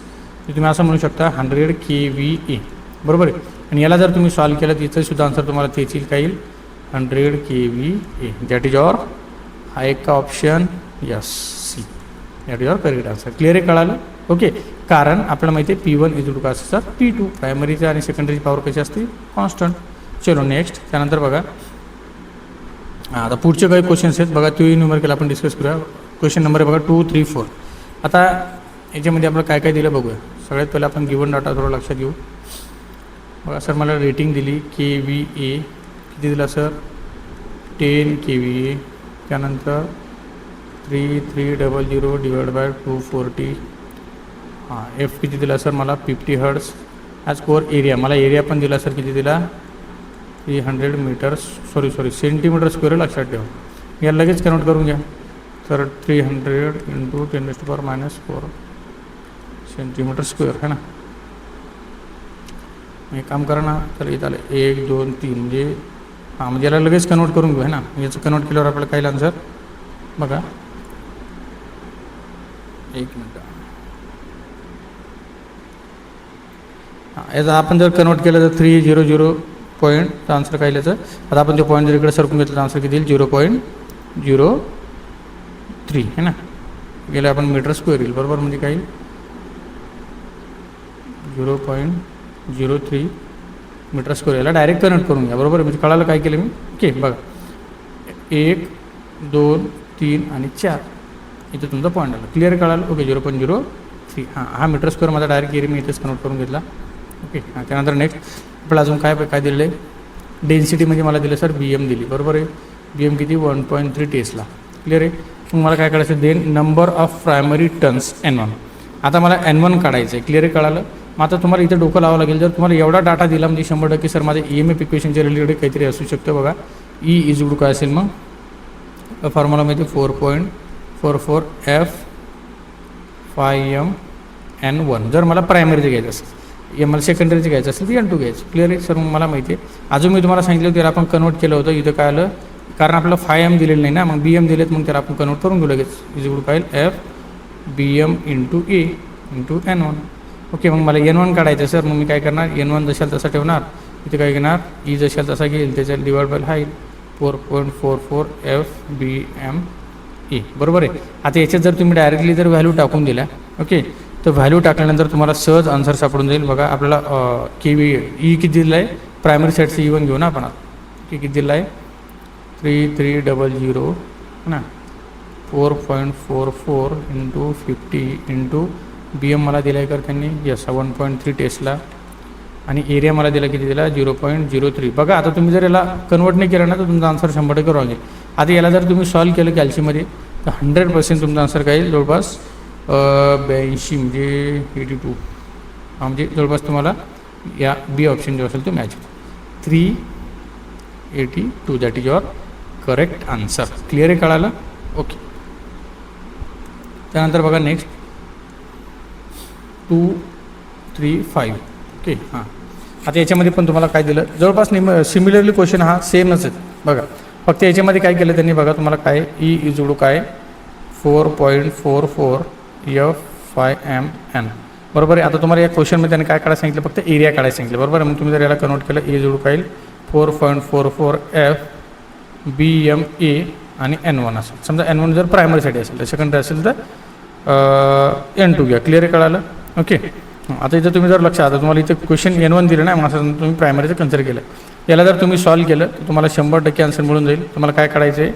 तुम्ही असं म्हणू शकता 100 KVA, बरोबर आहे. आणि याला जर तुम्ही सॉल्व केलं तर याचं सुद्धा आन्सर तुम्हाला तेच येईल, काय येईल 100 KVA. दॅट इज ऑर हा एक का option yes C, that is or correct answer. Clear आहे, कळालं. ओके, कारण आपल्याला माहिती आहे P1 इज इक्वल असं सर P2, प्रायमरीचं आणि सेकंडरीची पॉवर कशी असते कॉन्स्टंट. चलो नेक्स्ट, त्यानंतर बघा आता पुढचे काही क्वेश्चन्स आहेत बघा, तोही न्यूमेरिकल आपण डिस्कस करूया. क्वेश्चन नंबर आहे बघा 234. आता याच्यामध्ये आपलं काय काय दिलं बघूया. सगळ्यात पहिलं आपण गिवन डाटा थोडं लक्षात घेऊ. बघा सर मला रेटिंग दिली KVA किती दिला सर 10 KVA. त्यानंतर 3300 डिवाइड बाय 240. हां, F किती दिला सर मला 50 हर्ट्स. ॲज कोअर एरिया मला एरिया पण दिला सर, किती दिला 300 मीटर सेंटीमीटर स्क्वेअर. लक्षात ठेवा, या लगेच कन्वर्ट करून घ्या. तर 300 × 10⁻⁴ सेंटीमीटर स्क्वेअर है ना. एक काम करा ना, तर इथं आलं 1 2 3 म्हणजे हां, म्हणजे याला लगेच कन्वर्ट करून घेऊ है ना. याचं कन्वर्ट केल्यावर आपल्याला काय आन्सर बघा, एक मिनटं याचा आपण जर कन्वर्ट केलं तर 300 पॉईंटचा आन्सर काय याचं. आता आपण ते पॉईंट जर इकडे सरकून घेतलं तर आन्सर किती येईल 0.03 है ना. गेलं आपण मीटर स्क्वेअर येईल बरोबर. म्हणजे काय 0.03 मीटर स्क्वेअर. याला डायरेक्ट कन्वर्ट करून घ्या बरोबर. म्हणजे कळालं काय केलं मी. ओके बघा 1 2 3 आणि 4 इथं तुमचा पॉईंट आला. क्लिअर कळालं. ओके 0.03 हा मीटर स्क्वेअर माझा डायरेक्ट एरिया मी इथेच कन्वर्ट करून घेतला. ओके त्यानंतर नेक्स्ट आपल्याला अजून काय दिलेलं आहे. डेन्सिटी म्हणजे मला दिलं सर BM दिली बरोबर आहे. BM किती 1.3 टेस्ला. क्लिअर आहे. मग मला काय करायचं then number of primary turns N1. आता मला N1 काढायचं आहे. क्लिअर आहे कळालं. मग आता तुम्हाला इथं डोकं लावावं लागेल. जर तुम्हाला एवढा डाटा दिला म्हणजे 100% सर माझ्या EMF इक्वेशनच्या रिलेटेड काहीतरी असू शकतं बघा. E इज इक्वल काय असेल मग फॉर्म्युलामध्ये 4.44 F 5M N1 जर मला प्रायमरीचं घ्यायचं असेल. मला सेकंडरीचं घ्यायचं असेल तर N2 घ्यायचं. क्लिअर आहे सर. मग मला माहिती आहे. अजून मी तुम्हाला सांगितलं त्याला आपण कन्वर्ट केलं होतं. इथं काय आलं कारण आपल्याला 5M दिलेलं नाही ना. मग BM दिलेत मग त्याला आपण कन्वर्ट करून घेऊ लगेच. इज इक्वल काय F BM × A × N1. Okay मग मला N1 काढायचं सर. मग मी काय करणार N1 जशाल तसा ठेवणार. इथे काय घेणार E जशाल तसा घेईल त्याच्यात डिवाइड बाय हा येईल 4.44 F BM A बरोबर आहे. आता याच्यात जर तुम्ही डायरेक्टली जर व्हॅल्यू टाकून दिल्या ओके तर व्हॅल्यू टाकल्यानंतर तुम्हाला सहज आन्सर सापडून जाईल. बघा आपल्याला E किती दिलं आहे प्रायमरी साईडचं E1 घेऊ ना आपण. किती दिलं आहे 3300 ना 4.44 × 50 × BM मला दिला आहे कर त्यांनी 1.3 टेस्ला आणि एरिया मला दिला किती दिला 0.03. बघा आता तुम्ही जर याला कन्वर्ट नाही केलं ना तर तुमचा आन्सर 100% रॉंग आहे. आता याला जर तुम्ही सॉल्व केलं कॅल्सीमध्ये तर 100% तुमचा आन्सर काय येईल जवळपास 82 म्हणजे 82 म्हणजे जवळपास तुम्हाला या B ऑप्शन जो असेल तो मॅच होतो 382 that is your correct answer. Clear आहे कळालं. ओके त्यानंतर बघा नेक्स्ट 2 3 5 ओके हां. आता याच्यामध्ये पण तुम्हाला काय दिलं जवळपास सिमिलरली क्वेश्चन हा सेमच आहे बघा. फक्त याच्यामध्ये काय केलं त्यांनी बघा तुम्हाला काय E इज इक्वल काय 4.44 F 5M N बरोबर आहे. आता तुम्हाला या क्वेश्चनमध्ये त्यांनी काय काढायला सांगितलं फक्त एरिया काढायला सांगितलं बरोबर आहे. मग तुम्ही जर याला कन्वर्ट केलं E इज इक्वल काय 4.44 F BM A आणि N1 असेल. समजा N1 जर प्रायमरीसाठी असेल तर सेकंडरी असेल तर N2 घ्या. क्लिअर आहे कळालं. ओके आता इथं तुम्ही जर लक्षात आता तुम्हाला इथं क्वेश्चन N1 दिलं ना मग असं तुम्ही प्रायमरीचं कन्सिडर केलं. याला जर तुम्ही सॉल्व केलं तर तुम्हाला 100% आन्सर मिळून जाईल. तुम्हाला काय काढायचं आहे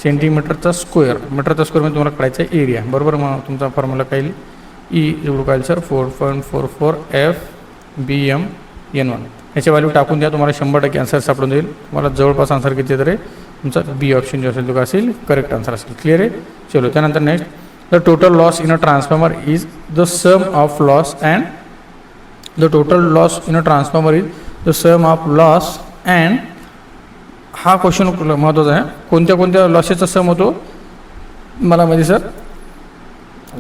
सेंटीमीटरचा स्क्वेअर मीटरचा स्क्वेअरमध्ये तुम्हाला काढायचं आहे एरिया बरोबर. मग तुमचा फॉर्म्युला काय येईल E एवढं काय सर 4.44 F BM N1 याची व्हॅल्यू टाकून द्या. तुम्हाला 100% आन्सर सापडून जाईल. तुम्हाला जवळपास आन्सर किती तर आहे तुमचा B ऑप्शन जो असेल तो काय असेल करेक्ट आन्सर असेल. क्लिअर आहे. चलो त्यानंतर next the total loss in a transformer is the sum of loss and the total loss in a transformer is the sum of loss and हा क्वेश्चन महत्त्वाचा आहे. कोणत्या कोणत्या लॉसेसचा सम होतो मला माहिती सर.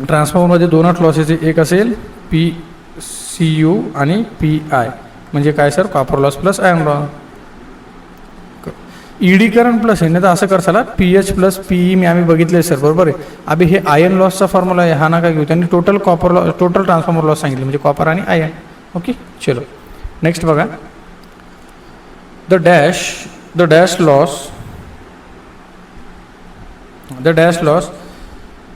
ट्रान्सफॉर्मरमध्ये दोनच लॉसेस एक असेल PCU आणि PI म्हणजे काय sir copper loss plus iron loss. ED current plus आहे नाही तर असं करसाला PH प्लस PE मी आम्ही बघितले सर बरोबर आहे. अभि हे आयर्न लॉसचा फॉर्म्युला आहे हा ना काय घेऊ. त्यांनी total copper loss total transformer loss सांगितलं म्हणजे कॉपर आणि आयर्न. ओके चलो नेक्स्ट बघा the dash loss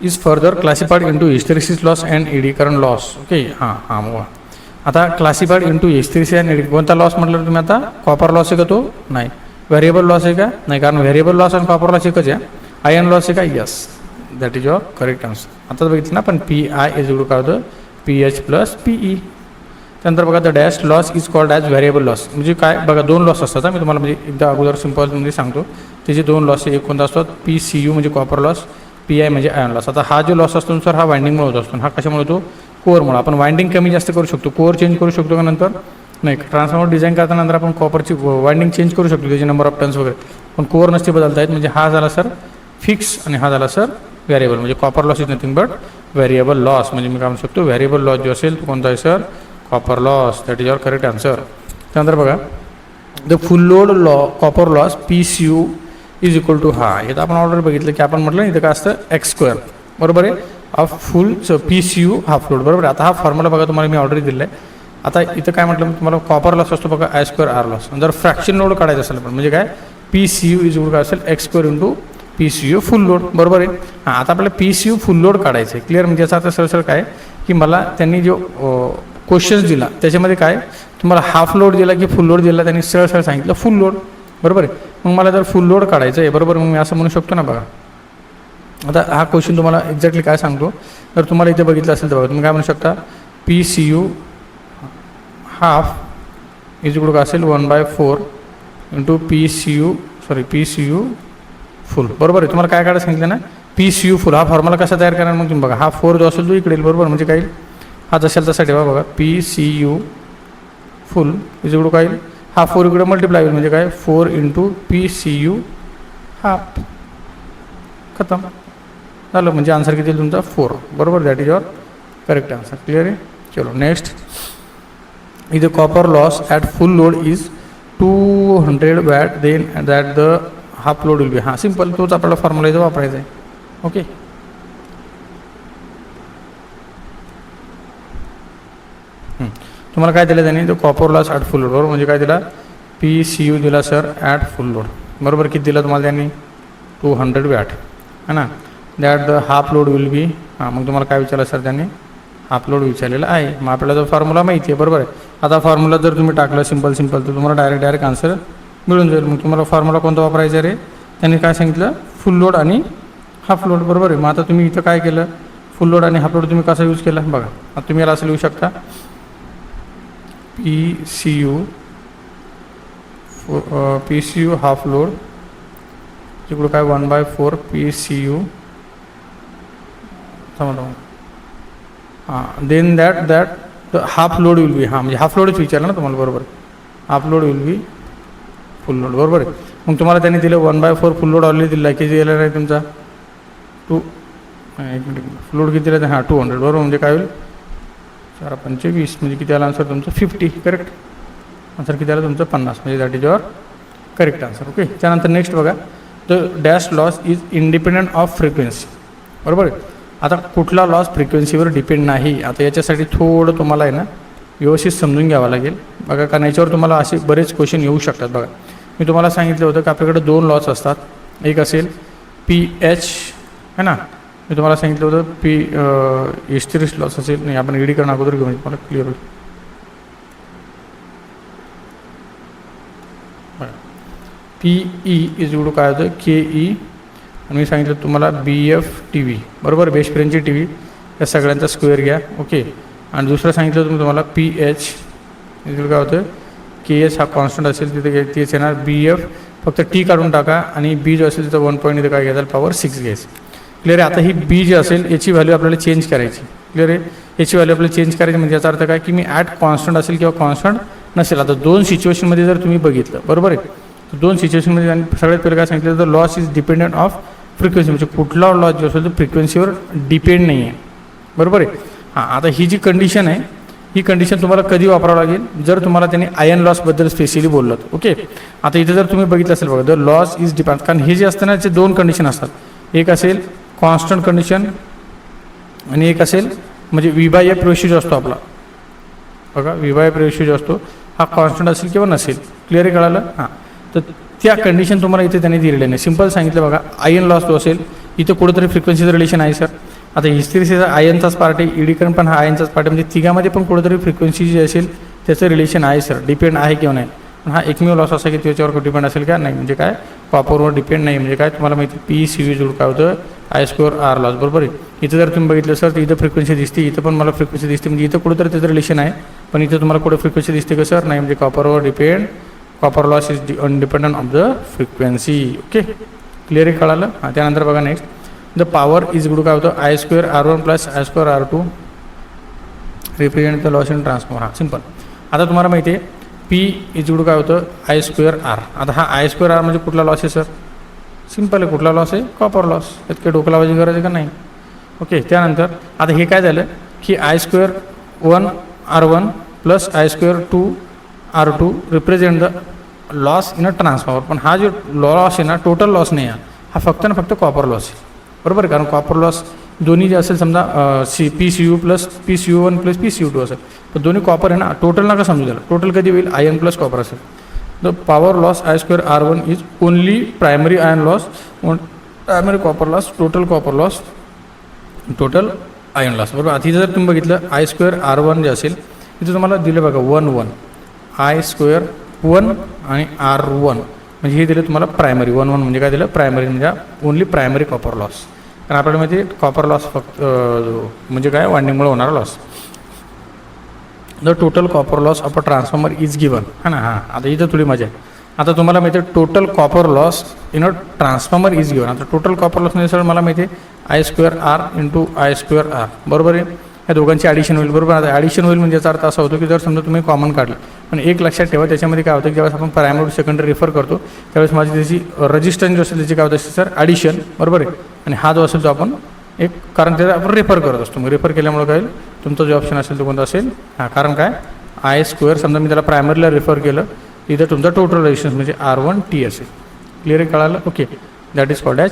is further classified into hysteresis loss and ED current loss. Okay हां मग आता classified into hysteresis and ED कोणता लॉस म्हटलं तुम्ही आता कॉपर लॉस आहे का तो नाही. व्हेरिएबल लॉस आहे का नाही कारण व्हेरिएबल लॉस आणि कॉपर लॉस एकच आहे. आयर्न लॉस आहे का yes that is your correct answer. आता बघितलं ना पण PI इज इक्वल काय होतं PH प्लस PE. त्यानंतर बघा the dash loss is called as variable loss म्हणजे काय बघा दोन लॉस असतात. मी तुम्हाला म्हणजे एकदा अगोदर सिम्पलमध्ये सांगतो त्याचे दोन लॉस एक कोणता असतात PCU म्हणजे कॉपर लॉस PI म्हणजे आयर्न लॉस. आता हा जो लॉस असतो सर हा वाइंडिंगमुळे होत असतो. हा कशामुळे होतो कोअरमुळे. आपण वाइंडिंग कमी जास्त करू शकतो कोअर चेंज करू शकतो का नंतर नाही. ट्रान्सफॉर्मर डिझाईन करताना नंतर आपण कॉपरची वाइंडिंग चेंज करू शकतो त्याची नंबर ऑफ टर्न्स वगैरे पण कोअर नसते बदलता येत. म्हणजे हा झाला सर फिक्स आणि हा झाला सर व्हेरिएबल म्हणजे copper loss is nothing but variable loss. म्हणजे मी काय म्हणू शकतो व्हेरिएबल लॉस जो असेल तो कोणता आहे sir copper loss that is your correct answer. त्यानंतर बघा the full load copper loss PCU is equal to हा हे तर आपण ऑर्डर बघितलं की आपण म्हटलं इथं काय असतं x² बरोबर आहे of full PCU half load बरोबर. आता हा फॉर्म्युला बघा तुम्हाला मी ऑर्डर दिला आहे आता इथं काय म्हटलं तुम्हाला कॉपर लॉस असतो बघा आय स्क्वेअर आर लॉस. जर फ्रॅक्शन लोड काढायचं असेल पण म्हणजे काय P C U is equal काय असेल X square into P C U full load. बरोबर आहे. हां आता आपल्याला P C U full load काढायचं आहे. क्लिअर. म्हणजे याचा अर्थ सरळ काय की मला त्यांनी जो क्वेश्चन्स दिला त्याच्यामध्ये काय तुम्हाला हाफ लोड दिला की फुल लोड दिला, त्यांनी सरळ सांगितलं फुल लोड. बरोबर आहे. मग मला जर फुल लोड काढायचं आहे बरोबर मग मी असं म्हणू शकतो ना बघा. आता हा क्वेश्चन तुम्हाला एक्झॅक्टली काय सांगतो जर तुम्हाला इथे बघितलं असेल तर बघा तुम्ही काय म्हणू शकता P C U half is equal काय असेल 1/4 into P C U full. बरोबर आहे. तुम्हाला काय काढायला सांगितलं ना पी सी यू फुल. हा फॉर्म्युला कसा तयार करणार मग तुम्ही बघा हा 4 जो असेल तो इकडे येईल. बरोबर म्हणजे काय हा जसेल तसा ठेवा बघा P C U full is equal काय हा 4 इकडे मल्टिप्लाय होईल म्हणजे काय 4 into P C U half. खतम झालं. म्हणजे आन्सर किती तुमचा 4. बरोबर. That is your correct answer. Clear आहे. चलो नेक्स्ट. इथे copper loss at full load is 200 watt then that the half load will be. हां सिम्पल तोच आपल्याला फॉर्म्युला इथं वापरायचा आहे. ओके. तुम्हाला काय दिलं त्याने तो copper loss at full load. बरोबर म्हणजे काय दिला पी सी यू दिला सर ॲट फुल लोड. बरोबर किती दिला तुम्हाला त्यांनी 200 वॅट है ना. That the half load will be. हां मग तुम्हाला काय विचारलं सर त्यांनी हाफ लोड विचारलेला आहे. मग आपल्याला तो फॉर्म्युला माहिती आहे. बरोबर आहे. आता फॉर्म्युला जर तुम्ही टाकलं सिम्पल तर तुम्हाला डायरेक्ट आन्सर मिळून जाईल. मग तुम्हाला फॉर्म्युला कोणता वापरायचा रे त्यांनी काय सांगितलं फुल लोड आणि हाफ लोड. बरोबर आहे. मग आता तुम्ही इथं काय केलं फुल लोड आणि हाफ लोड तुम्ही कसा यूज केला बघा. आता तुम्ही याला असं लिहू शकता P C U half load इकडं काय 1/4 पी सी यू हां then that half load will be. हां म्हणजे हाफ लोडच विचारलं ना तुम्हाला. बरोबर. Half load will be full load. बरोबर आहे. मग तुम्हाला त्यांनी दिलं 1/4 फुल लोड ऑलरेडी दिला किती दिला नाही तुमचा 2 एक मिनिट फुल लोड किती दिला हां 200. बरोबर म्हणजे काय होईल 4×5 म्हणजे किती आला आन्सर तुमचं 50. करेक्ट. आन्सर किती आला तुमचं 50 म्हणजे that is your correct answer. Okay. त्यानंतर नेक्स्ट बघा the dash loss is independent of frequency. बरोबर आहे. आता कुठला लॉस फ्रिक्वेन्सीवर डिपेंड नाही. आता याच्यासाठी थोडं तुम्हाला आहे ना व्यवस्थित समजून घ्यावं लागेल बघा कारण याच्यावर तुम्हाला असे बरेच क्वेश्चन येऊ शकतात. बघा मी तुम्हाला सांगितलं होतं की आपल्याकडे 2 लॉस असतात. एक असेल पी एच है ना. मी तुम्हाला सांगितलं होतं पी हिस्टेरिस लॉस असेल नाही आपण ईडी करणं अगोदर घेऊन तुम्हाला क्लिअर होईल. पी ई इज इक्वल काय होतं के ई आणि मी सांगितलं तुम्हाला बी एफ टी व्ही. बरोबर. बेस्ट फ्रेंडची टी व्ही या सगळ्यांचा स्क्वेअर घ्या. ओके. आणि दुसरं सांगितलं तुम्हाला पी एच इज इक्वल काय होतं के एच हा कॉन्स्टंट असेल तिथे तेच येणार. बी एफ फक्त टी काढून टाका आणि बी जो असेल तिथं 1 पॉईंट इथं काय घ्यायचं पॉवर 6 घ्यायचं. क्लिअर आहे. आता ही बी जी असेल याची व्हॅल्यू आपल्याला चेंज करायची. क्लिअर आहे. याची व्हॅल्यू आपल्याला चेंज करायची म्हणजे याचा अर्थ काय की मी ॲट कॉन्स्टंट असेल किंवा कॉन्स्टंट नसेल. आता 2 सिच्युएशनमध्ये जर तुम्ही बघितलं बरोबर आहे 2 सिच्युएशनमध्ये आणि सगळ्यात पहिलं काय सांगितलं तर loss is dependent of frequency म्हणजे कुठला लॉस जो असेल तो फ्रिक्वेन्सीवर डिपेंड नाही आहे. बरोबर आहे. हां आता ही जी कंडिशन आहे ही कंडिशन तुम्हाला कधी वापरावं लागेल जर तुम्हाला त्यांनी आयन लॉसबद्दल स्पेशली बोललं. ओके. आता इथे जर तुम्ही बघितलं असेल बघा द लॉस इज डिपेंड कारण हे जे असतं ना याचे 2 कंडिशन असतात. एक असेल कॉन्स्टंट कंडिशन आणि एक असेल म्हणजे V/F रेशियो जो असतो आपला बघा V/F रेशियो जो असतो हा कॉन्स्टंट असेल किंवा नसेल. क्लिअर आहे. कळालं. हां तर त्या कंडिशन तुम्हाला इथे त्यांनी दिलेल्या नाही. सिम्पल सांगितलं बघा आयन लॉस जो असेल इथं कुठेतरी फ्रिक्वेन्सीचं रिलेशन आहे सर. आता हिस्टेरिसिस आयनचाच पार्ट आहे ईडी करंट पण हा आयनचाच पार्ट आहे म्हणजे तिघामध्ये पण कुठेतरी फ्रिक्वेन्सी जी असेल त्याचं रिलेशन आहे सर. डिपेंड आहे किंवा नाही. पण हा एकमेव लॉस असा की त्याच्यावर डिपेंड असेल का नाही म्हणजे काय कॉपरवर डिपेंड नाही म्हणजे काय तुम्हाला माहिती पी सी यू जोड काय होतं आय स्क्वेअर आर लॉस. बरोबर आहे. इथं जर तुम्ही बघितलं सर तर इथं फ्रिक्वेन्सी दिसते इथं पण मला फ्रिक्वेन्सी दिसते म्हणजे इथं कुठेतरी त्याचं रिलेशन आहे पण इथं तुम्हाला कुठे फ्रिक्वेन्सी दिसते का सर नाही म्हणजे कॉपरवर depend copper loss is independent of the frequency. Okay. Clear आहे. कळालं. हां त्यानंतर बघा next the power is good काय होतं I square R1 plus I square R2 represent the loss in transformer. हां सिम्पल. आता तुम्हाला माहिती आहे पी इज गुड काय होतं आय स्क्वेअर आर. आता हा आय स्क्वेअर आर म्हणजे कुठला लॉस आहे सर सिम्पल आहे. कुठला लॉस आहे कॉपर लॉस. यात काही डोकं लावायची गरज आहे का नाही. ओके. त्यानंतर आता हे काय झालं की I square 1 R1 plus I square 2 R2 represent the loss in a transformer. पण हा जो लॉस आहे ना टोटल लॉस नाही आहे हा फक्त ना फक्त कॉपर लॉस आहे. बरोबर आहे. कारण कॉपर लॉस दोन्ही जे असेल समजा PCU plus PCU1 plus PCU2 असेल, तर दोन्ही कॉपर आहे ना, टोटल नका समजू त्याला, टोटल कधी होईल आयन प्लस कॉपर असेल. The power loss I2R1 is only primary iron loss, primary copper loss, total copper loss, total iron loss. बरोबर. आता जर तुम्ही बघितलं I2R1 जे असेल इथे तुम्हाला दिलं बघा 1 I2 आणि R1 म्हणजे हे दिलं तुम्हाला प्रायमरी 1 म्हणजे काय दिलं प्रायमरी म्हणजे ओनली प्रायमरी कॉपर लॉस. कारण आपल्याला माहिती कॉपर लॉस फक्त म्हणजे काय वाइंडिंगमुळे होणारा loss. The total copper loss of a transformer is given है ना. हां आता इथं थोडी मजा आहे. आता तुम्हाला माहिती आहे total copper loss in a transformer is given. आता टोटल कॉपर लॉस म्हणजे सर मला माहिती आहे I2R इंटू I2R बरोबर आहे. या दोघांची ॲडिशन होईल. बरोबर. आता ॲडिशन होईल म्हणजे याचा अर्थ असा होतो की जर समजा तुम्ही कॉमन काढलं, पण एक लक्षात ठेवा त्याच्यामध्ये काय होतं की ज्यावेळेस आपण प्रायमरी सेकंडरी रेफर करतो त्यावेळेस माझी त्याची रजिस्टन्स जो असेल त्याची काय होतं असते सर ॲडिशन. बरोबर आहे. आणि हा जो असेल तो आपण एक कारण त्याचा आपण रेफर करत असतो. मग रेफर केल्यामुळे काय होईल तुमचा जो ऑप्शन असेल तो कोणता असेल हां. कारण काय I2 समजा मी त्याला प्रायमरीला रेफर केलं इथं तुमचा टोटल रेजिस्टन्स म्हणजे R1T असेल. क्लिअर कळालं. Okay. That is called as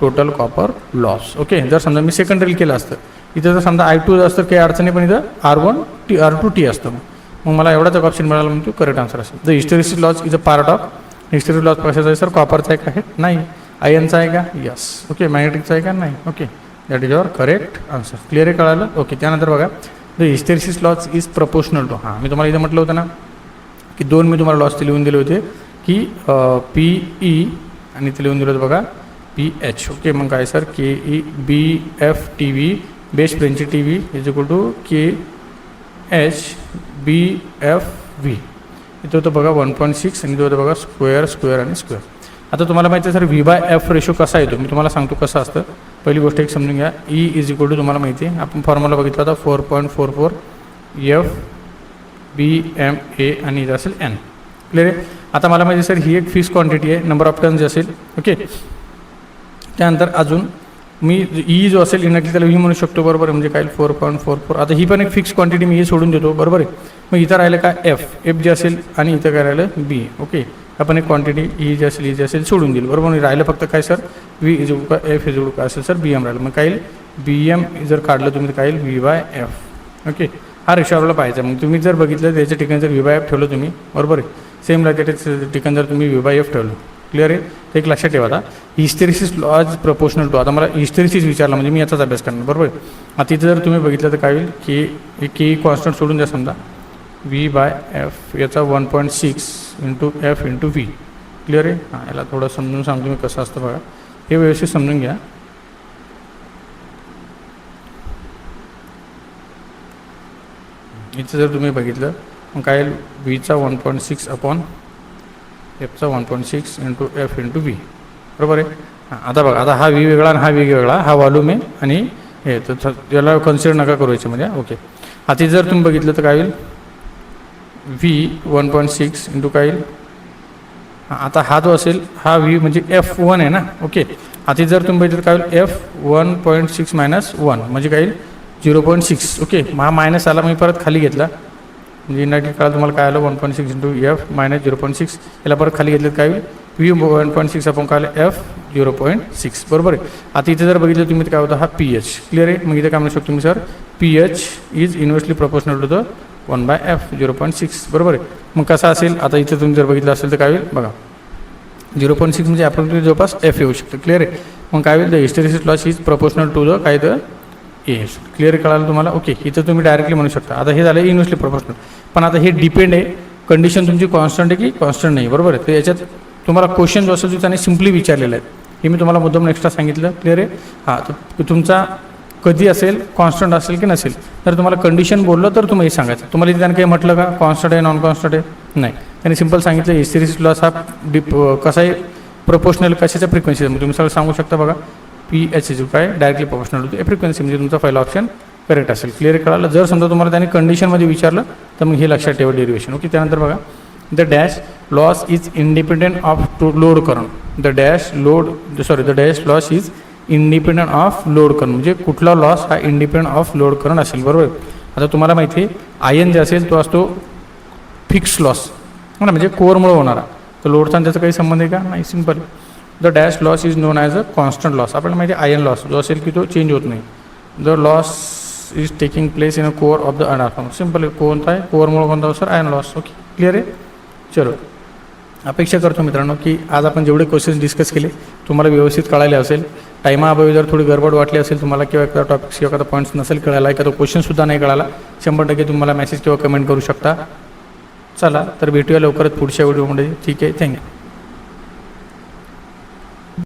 total copper loss. Okay. जर समजा मी सेकंडरी केलं असतं इथं जर समजा I2 असतं काही अडचणी, पण इथं R2T असतं. मग मला एवढाच एक ऑप्शन मिळाला म्हणजे तो करेक्ट आन्सर असेल. The hysteresis loss is a part of. Hysteresis loss कशाचा आहे सर कॉपरचा आहे का नाही. आयनचा आहे का यस. ओके. मॅग्नेटिकचा आहे का नाही. Okay. That is your correct answer. Clear आहे कळालं. ओके. त्यानंतर बघा the hysteresis loss is proportional to. हां मी तुम्हाला इथं म्हटलं होतं ना की दोन मी तुम्हाला लॉस लिहून दिले होते की PE आणि ते लिहून दिलं होतं बघा PH. ओके. मग काय सर KE BFTV बेस फ्रेंची TV is equal to KH BFV. इथं होतं बघा 1.6 आणि इथं होतं बघा स्क्वेअर आणि स्क्वेअर. आता तुम्हाला माहिती आहे सर V/F रेशो कसा येतो मी तुम्हाला सांगतो कसं असतं. पहिली गोष्ट एक समजून घ्या. E इज इक्वल टू तुम्हाला माहिती आहे आपण फॉर्म्युला बघितला होता 4.44 FBMA आणि इथं असेल N. क्लिअर आहे. आता मला माहिती सर ही एक फिक्स क्वांटिटी आहे नंबर ऑफ टर्न्स असेल. ओके. त्यानंतर अजून मी E जो असेल इनॅक्टली त्याला V म्हणू शकतो. बरोबर आहे. म्हणजे काय 4.44. आता ही पण एक फिक्स क्वांटिटी मी हे सोडून देतो. बरोबर आहे. मग इथं राहिलं काय F जे असेल आणि इथं काय राहिलं B. ओके. आपण एक क्वांटिटी E जे असेल सोडून दिली. बरोबर. राहिलं फक्त काय सर V इज का F इज काय असेल सर BM राहिलं. मग काय BM जर काढलं तुम्ही काय V/F. ओके. हा रेशो आपल्याला पाहायचा. मग तुम्ही जर बघितलं त्याच्या ठिकाणी जर V/F ठेवलं तुम्ही बरोबर आहे सेम त्याच्या ठिकाणी जर तुम्ही V/F ठेवलं. क्लिअर आहे. तर एक लक्षात ठेवा. आता हिस्टेरिसिस लॉज प्रपोर्शनल टू. आता मला हिस्टेरिसिस विचारला म्हणजे मी याचाच अभ्यास करणार. बरोबर आहे. आता तिथं जर तुम्ही बघितलं तर काय होईल के कॉन्स्टंट सोडून द्या समजा V/F याचा 1.6 into F into V. Clear आहे. हां याला थोडं समजून सांगतो मी कसं असतं बघा. हे व्यवस्थित समजून घ्या. इथं जर तुम्ही बघितलं मग काय Vचा 1.6 अपॉन Fचा 1.6 इंटू F इंटू V. बरोबर आहे. हां आता बघा आता हा V वेगळा आणि हा V वेगळा हा वॉल्यूम आहे आणि हे तर याला कन्सिडर नका करू याच्यामध्ये. ओके. आता जर तुम्ही बघितलं तर काय होईल V 1.6 इंटू काय येईल आता हा जो असेल हा V म्हणजे F1 आहे ना. ओके. आता जर तुम्ही बघितलं काय होईल F 1.6 मायनस 1 म्हणजे काय येईल 0.6. ओके. हा मायनस आला मी परत खाली घेतला म्हणजे इनॅक्टिव्ह काळात तुम्हाला काय आलं 1.6 इंटू F मायनस 0.6 याला परत खाली घेतलं काय होईल V 1.6 आपण काय आलं F 0.6. बरोबर आहे. आता इथे जर बघितलं तुम्ही काय होतं हा PH. क्लिअर आहे. मग इथे काय म्हणू शकतो तुम्ही sir PH is inversely proportional to the 1/F 0.6. बरोबर आहे. मग कसा असेल आता इथे तुम्ही जर बघितलं असेल तर काय होईल बघा 0.6 म्हणजे अप्रॉक्सिमेटली जवळपास F येऊ शकतं. क्लिअर आहे. मग काय होईल the hysteresis loss is proportional to the काय द ए. क्लिअर कळालं तुम्हाला. ओके. इथं तुम्ही डायरेक्टली म्हणू शकता. आता हे झालं इन्व्हर्सली प्रपोर्शनल. पण आता हे डिपेंड आहे कंडिशन तुमची कॉन्स्टंट आहे की कॉन्स्टंट नाही. बरोबर आहे. तर याच्यात तुम्हाला क्वेश्चन जो असेल तो त्याने सिम्पली विचारलेला आहे हे मी तुम्हाला मुद्दाम एक्स्ट्रा सांगितलं. क्लिअर आहे. हां तर तुमचा कधी असेल कॉन्स्टंट असेल की नसेल तर तुम्हाला कंडिशन बोललं तर तुम्ही हे सांगायचं. तुम्हाला त्याने काही म्हटलं का कॉन्स्टंट आहे नॉन कॉन्स्टंट आहे नाही. त्याने सिम्पल सांगितलं हिस्टेरिसिस लॉस हा कसा आहे प्रपोर्शनल कशाच्या फ्रिक्वेन्सी. मग तुम्ही सगळं सांगू शकता बघा PH इज काय डायरेक्टली प्रोपोर्शनल टू फ्रिक्वेन्सी म्हणजे तुमचा पहिला ऑप्शन करेक्ट असेल. क्लिअर कळालं. जर समजा तुम्हाला त्याने कंडिशनमध्ये विचारलं तर मग हे लक्षात ठेवा डेरिवेशन. ओके. त्यानंतर बघा the dash loss is independent of to load current. The dash loss is independent of load current म्हणजे कुठला लॉस हा इंडिपेंडंट ऑफ लोड करंट असेल. बरोबर. आता तुम्हाला माहिती आहे आयन जे असेल तो असतो फिक्स लॉस हो ना म्हणजे कोअरमुळे होणारा. तर लोडचा त्याचा काही संबंध आहे का नाही. Simple the dash loss is non as a constant loss. आपल्याला माहिती आहे आयन लॉस जो असेल की तो चेंज होत नाही the loss is taking place in a core of the iron transformer. Simple कोणता आहे कोअरमुळे कोणता हो sir iron loss. Okay clear आहे. चलो अपेक्षा करतो मित्रांनो की आज आपण जेवढे क्वेश्चन्स डिस्कस केले तुम्हाला व्यवस्थित कळाले असेल. टायमाअभावी जर थोडी गडबड वाटली असेल तुम्हाला किंवा एखादा टॉपिक्स किंवा एखादा पॉईंट्स नसेल कळाला एखादा क्वेश्चनसुद्धा नाही कळाला 100% तुम्हाला मेसेज किंवा कमेंट करू शकता. चला तर भेटूया लवकरच पुढच्या व्हिडिओमध्ये. ठीक आहे. थँक्यू.